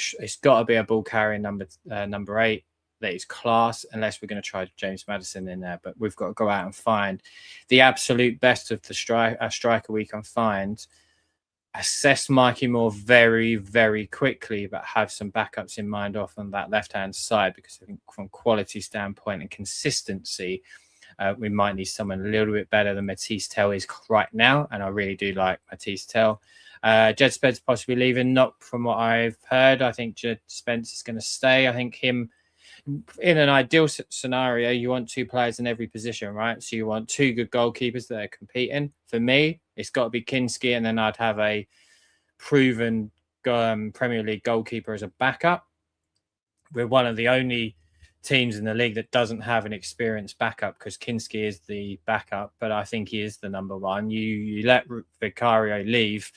ball-carrying number 8 that is class, unless we're going to try James Maddison in there. But we've got to go out and find the absolute best of the striker we can find. Assess Mikey Moore very, very quickly, but have some backups in mind off on that left-hand side, because I think from quality standpoint and consistency, we might need someone a little bit better than Matisse Tell is right now, and I really do like Matisse Tell. Jed Spence possibly leaving, not from what I've heard. I think Jed Spence is going to stay. I think him, in an ideal scenario, you want 2 players in every position, right? So you want 2 good goalkeepers that are competing. For me, it's got to be Kinski, and then I'd have a proven Premier League goalkeeper as a backup. We're one of the only teams in the league that doesn't have an experienced backup, because Kinski is the backup, but I think he is the number 1. You let Vicario leave,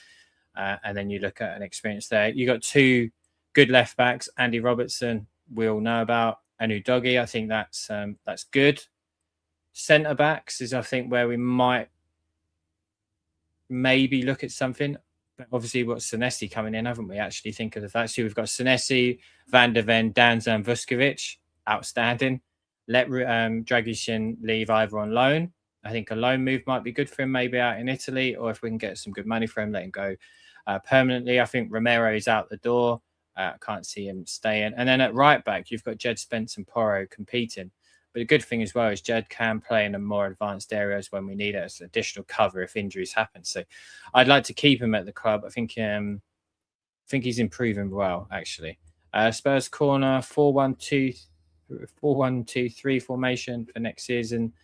and then you look at an experience there. You got 2 good left backs, Andy Robertson, we all know about, and Udogie. I think that's good. Centre backs is, I think, where we might maybe look at something. But obviously, we've got Senesi coming in, haven't we? Actually, think of that. So we've got Senesi, Van der Ven, Danzan, Vuskovic, outstanding. Let Dragusin leave either on loan. I think a loan move might be good for him, maybe out in Italy, or if we can get some good money for him, let him go permanently. I think Romero is out the door. I can't see him staying. And then at right back, you've got Jed Spence and Porro competing. But the good thing as well is Jed can play in the more advanced areas when we need it as additional cover if injuries happen. So I'd like to keep him at the club. I think he's improving well, actually. Spurs corner, 4-1-2-3 formation for next season.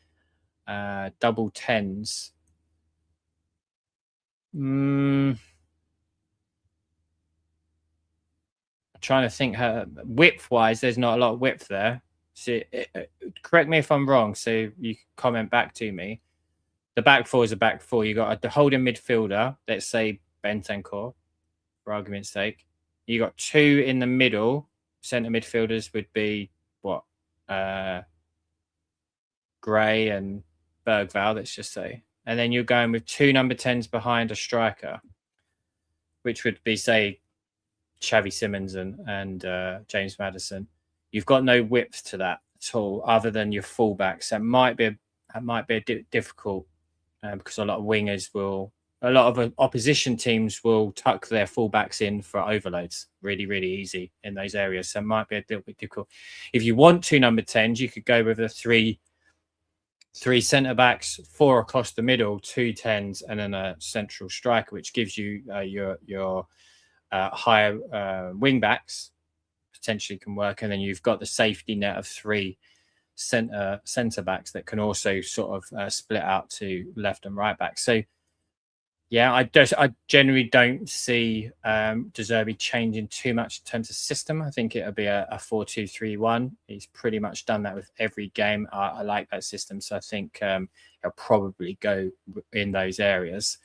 Double 10s. Trying to think width-wise, there's not a lot of width there. So correct me if I'm wrong, so you can comment back to me. The back 4 is a back 4. You got a holding midfielder, let's say Bentancur, for argument's sake. You got 2 in the middle. Centre midfielders would be what? Gray and Bergvall, let's just say. And then you're going with 2 number 10s behind a striker, which would be, say, Xavi Simons and James Maddison. You've got no width to that at all, other than your fullbacks. That might be difficult because a lot of opposition teams will tuck their fullbacks in for overloads really, really easy in those areas. So it might be a little bit difficult. If you want 2 number 10s, you could go with a 3 centre backs, 4 across the middle, 2 10s, and then a central striker, which gives you your higher wing backs potentially can work, and then you've got the safety net of 3 centre backs that can also sort of split out to left and right back. So yeah, I generally don't see De Zerbi changing too much in terms of system. I think it'll be a 4-2-3-1. He's pretty much done that with every game. I like that system, so I think he'll probably go in those areas.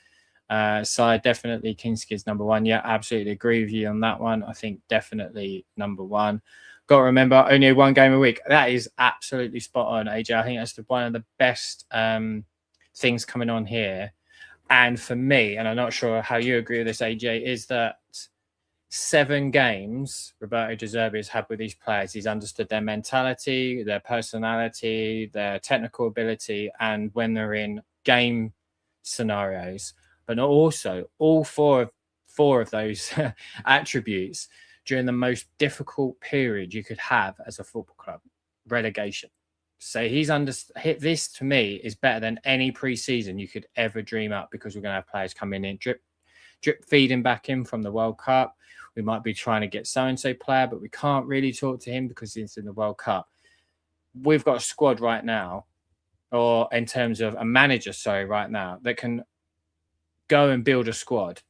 So I definitely Kinski's number 1. Yeah, absolutely agree with you on that one. I think definitely number 1. Got to remember, only 1 game a week. That is absolutely spot on, AJ. I think that's one of the best things coming on here. And for me, and I'm not sure how you agree with this, AJ, is that 7 games Roberto De Zerbi has had with these players. He's understood their mentality, their personality, their technical ability, and when they're in game scenarios. But also all four of those attributes during the most difficult period you could have as a football club, relegation. So this to me is better than any pre-season you could ever dream up, because we're going to have players coming in, drip feeding back in from the World Cup. We might be trying to get so-and-so player, but we can't really talk to him because he's in the World Cup. We've got a squad right now, or in terms of a manager, right now, that can go and build a squad,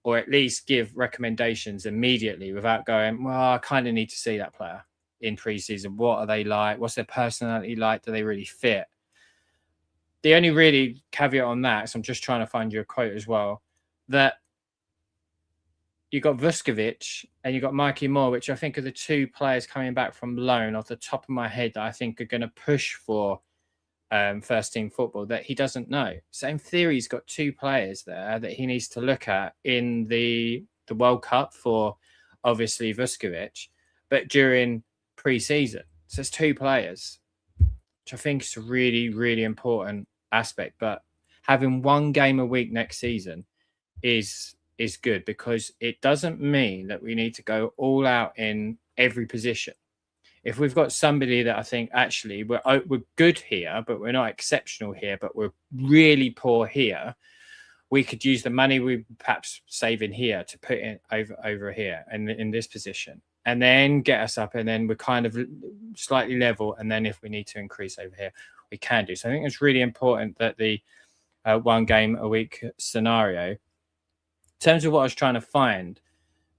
or at least give recommendations immediately without going, well, I kind of need to see that player in pre-season. What are they like? What's their personality like? Do they really fit? The only really caveat on that, so I'm just trying to find you a quote as well, that you got Vuskovic and you got Mikey Moore, which I think are the 2 players coming back from loan off the top of my head that I think are going to push for first team football that he doesn't know. So in theory, he's got 2 players there that he needs to look at in the World Cup for obviously Vuskovic, but during pre-season. So it's 2 players, which I think is a really, really important aspect. But having 1 game a week next season is good, because it doesn't mean that we need to go all out in every position. If we've got somebody that I think actually we're good here, but we're not exceptional here, but we're really poor here, we could use the money we perhaps save in here to put in over here and in this position, and then get us up, and then we're kind of slightly level, and then if we need to increase over here, we can do. So I think it's really important that the 1 game a week scenario. In terms of what I was trying to find,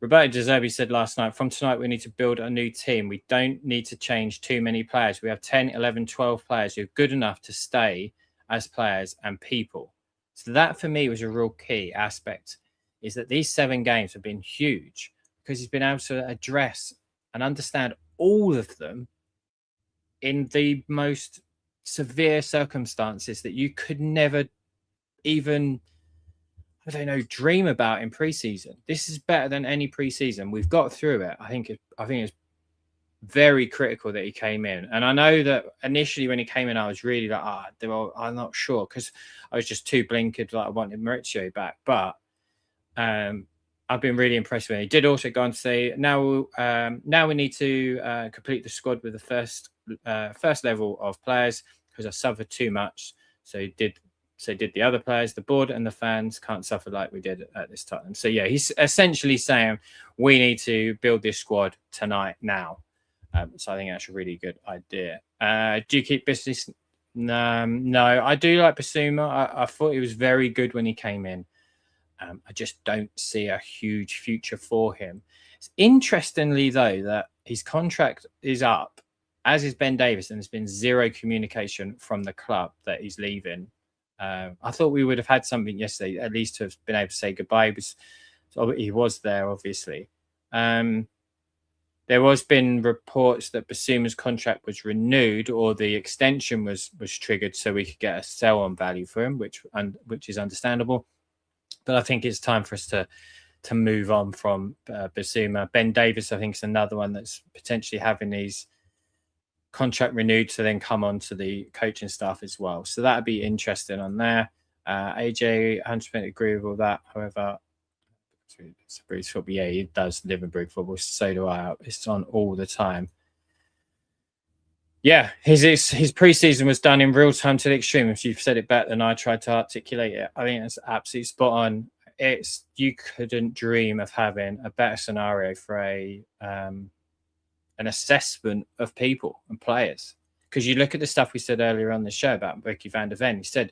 Roberto De Zerbi said last night, from tonight, we need to build a new team. We don't need to change too many players. We have 10, 11, 12 players who are good enough to stay as players and people. So that for me was a real key aspect, is that these 7 games have been huge, because he's been able to address and understand all of them in the most severe circumstances that you could never even, I don't know, dream about in pre-season. This is better than any pre-season. We've got through it. I think it's very critical that he came in. And I know that initially when he came in, I was really like, I'm not sure, because I was just too blinkered, like I wanted Maurizio back. But I've been really impressed with him. He did also go on to say, now we need to complete the squad with the first level of players, because I suffered too much. So did the other players, the board and the fans can't suffer like we did at this time. So yeah, he's essentially saying we need to build this squad tonight now. So I think that's a really good idea. Do you keep business? No, I do like Bissouma. I thought he was very good when he came in. I just don't see a huge future for him. It's interestingly, though, that his contract is up, as is Ben Davies, and there's been 0 communication from the club that he's leaving. I thought we would have had something yesterday, at least to have been able to say goodbye. He was there, obviously. There was been reports that Bissouma's contract was renewed, or the extension was triggered, so we could get a sell-on value for him, which is understandable. But I think it's time for us to move on from Bissouma. Ben Davies, I think, is another one that's potentially having his contract renewed to then come on to the coaching staff as well. So that would be interesting on there. AJ, 100% agree with all that. However, it's a Bruce football. Yeah, he does live in brew football. So do I. It's on all the time. Yeah, his pre-season was done in real time to the extreme. If you've said it better than I tried to articulate it, I think it's absolutely spot on. you couldn't dream of having a better scenario for an assessment of people and players. Because you look at the stuff we said earlier on the show about Mickey van der Ven. He said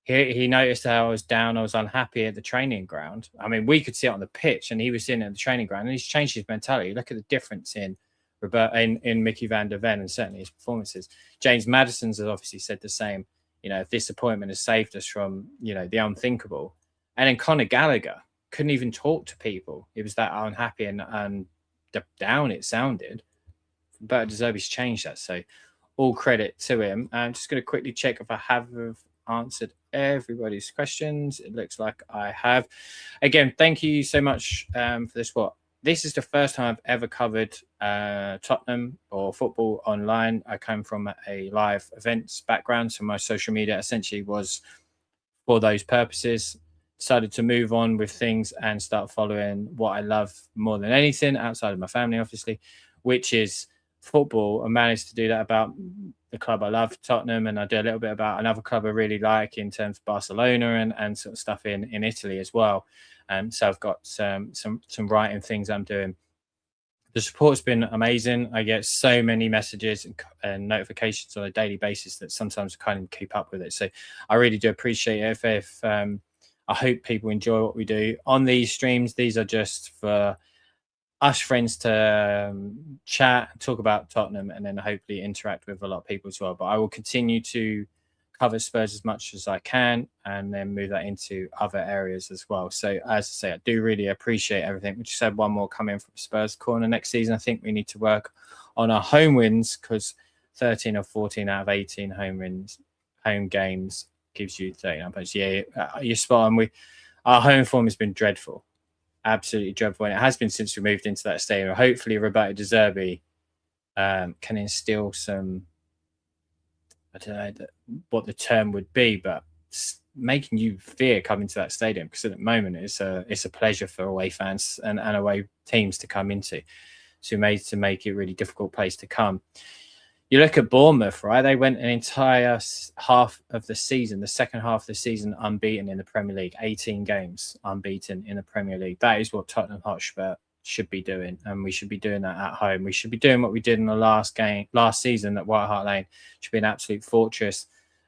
he noticed how I was down, I was unhappy at the training ground. I mean, we could see it on the pitch, and he was in at the training ground, and he's changed his mentality. Look at the difference in Mickey van der Ven, and certainly his performances. James Maddison's has obviously said the same. You know, if disappointment has saved us from, you know, the unthinkable. And then Conor Gallagher couldn't even talk to people. He was that unhappy and down it sounded. But De Zerbi's changed that. So all credit to him. I'm just going to quickly check if I have answered everybody's questions. It looks like I have. Again, thank you so much for this. This is the first time I've ever covered Tottenham or football online. I come from a live events background, so my social media essentially was for those purposes. Decided to move on with things and start following what I love more than anything outside of my family, obviously, which is football. I managed to do that about the club I love, Tottenham, and I do a little bit about another club I really like in terms of Barcelona and sort of stuff in Italy as well. So I've got some writing things I'm doing. The support's been amazing. I get so many messages and notifications on a daily basis that sometimes I can't even keep up with it. So I really do appreciate it. If I hope people enjoy what we do on these streams. These are just for us friends to chat, talk about Tottenham, and then hopefully interact with a lot of people as well. But I will continue to cover Spurs as much as I can and then move that into other areas as well. So as I say, I do really appreciate everything. We just had one more coming from Spurs Corner next season. I think we need to work on our home wins, because 13 or 14 out of 18 home games gives you 39 points. Yeah, you're spot on. Our home form has been dreadful. Absolutely dreadful. And it has been since we moved into that stadium. Hopefully Roberto De Zerbi can instill some, I don't know what the term would be, but making you fear coming to that stadium, because at the moment it's a pleasure for away fans and away teams to come into. So made to make it a really difficult place to come. You look at Bournemouth, right? They went an entire half of the season, the second half of the season, unbeaten in the Premier League. 18 games unbeaten in the Premier League. That is what Tottenham Hotspur should be doing, and we should be doing that at home. We should be doing what we did in the last season at White Hart Lane. It should be an absolute fortress,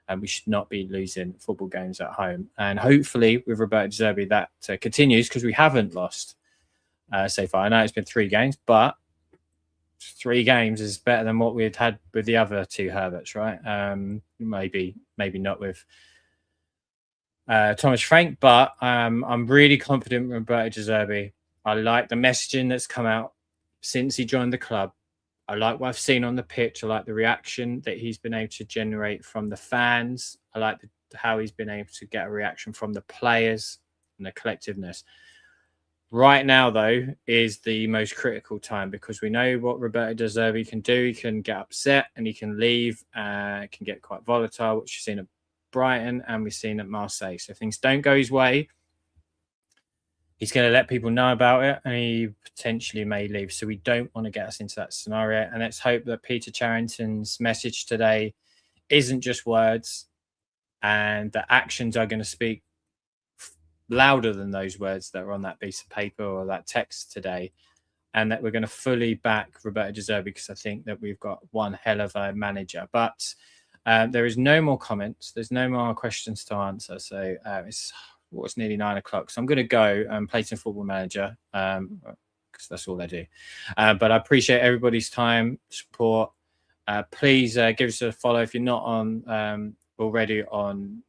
and we should not be losing football games at home. And hopefully with Roberto De Zerbi that continues, because we haven't lost so far. I know it's been 3 games, but 3 games is better than what we had with the other 2 Herberts, right? Maybe not with Thomas Frank, but I'm really confident with Roberto De Zerbi. I like the messaging that's come out since he joined the club. I like what I've seen on the pitch. I like the reaction that he's been able to generate from the fans. I like how he's been able to get a reaction from the players and the collectiveness. Right now, though, is the most critical time, because we know what Roberto De Zerbi can do. He can get upset and he can leave, can get quite volatile, which we've seen at Brighton and we've seen at Marseille. So if things don't go his way, he's going to let people know about it, and he potentially may leave. So we don't want to get us into that scenario. And let's hope that Peter Charrington's message today isn't just words, and the actions are going to speak louder than those words that are on that piece of paper or that text today, and that we're going to fully back Roberto De Zerbi, because I think that we've got one hell of a manager. But there is no more comments. There's no more questions to answer. So it's nearly 9 o'clock. So I'm going to go and play some Football Manager, because that's all I do. But I appreciate everybody's time, support. Please give us a follow if you're not on already on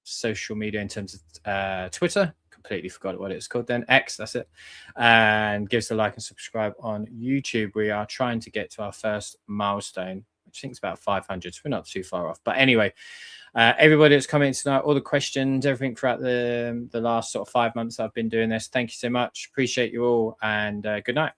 social media in terms of Twitter. Completely forgot what it's called then. X, that's it. And give us a like and subscribe on YouTube. We are trying to get to our first milestone, which I think is about 500. So we're not too far off. But anyway, everybody that's come in tonight, all the questions, everything throughout the last sort of 5 months I've been doing this. Thank you so much. Appreciate you all, and good night.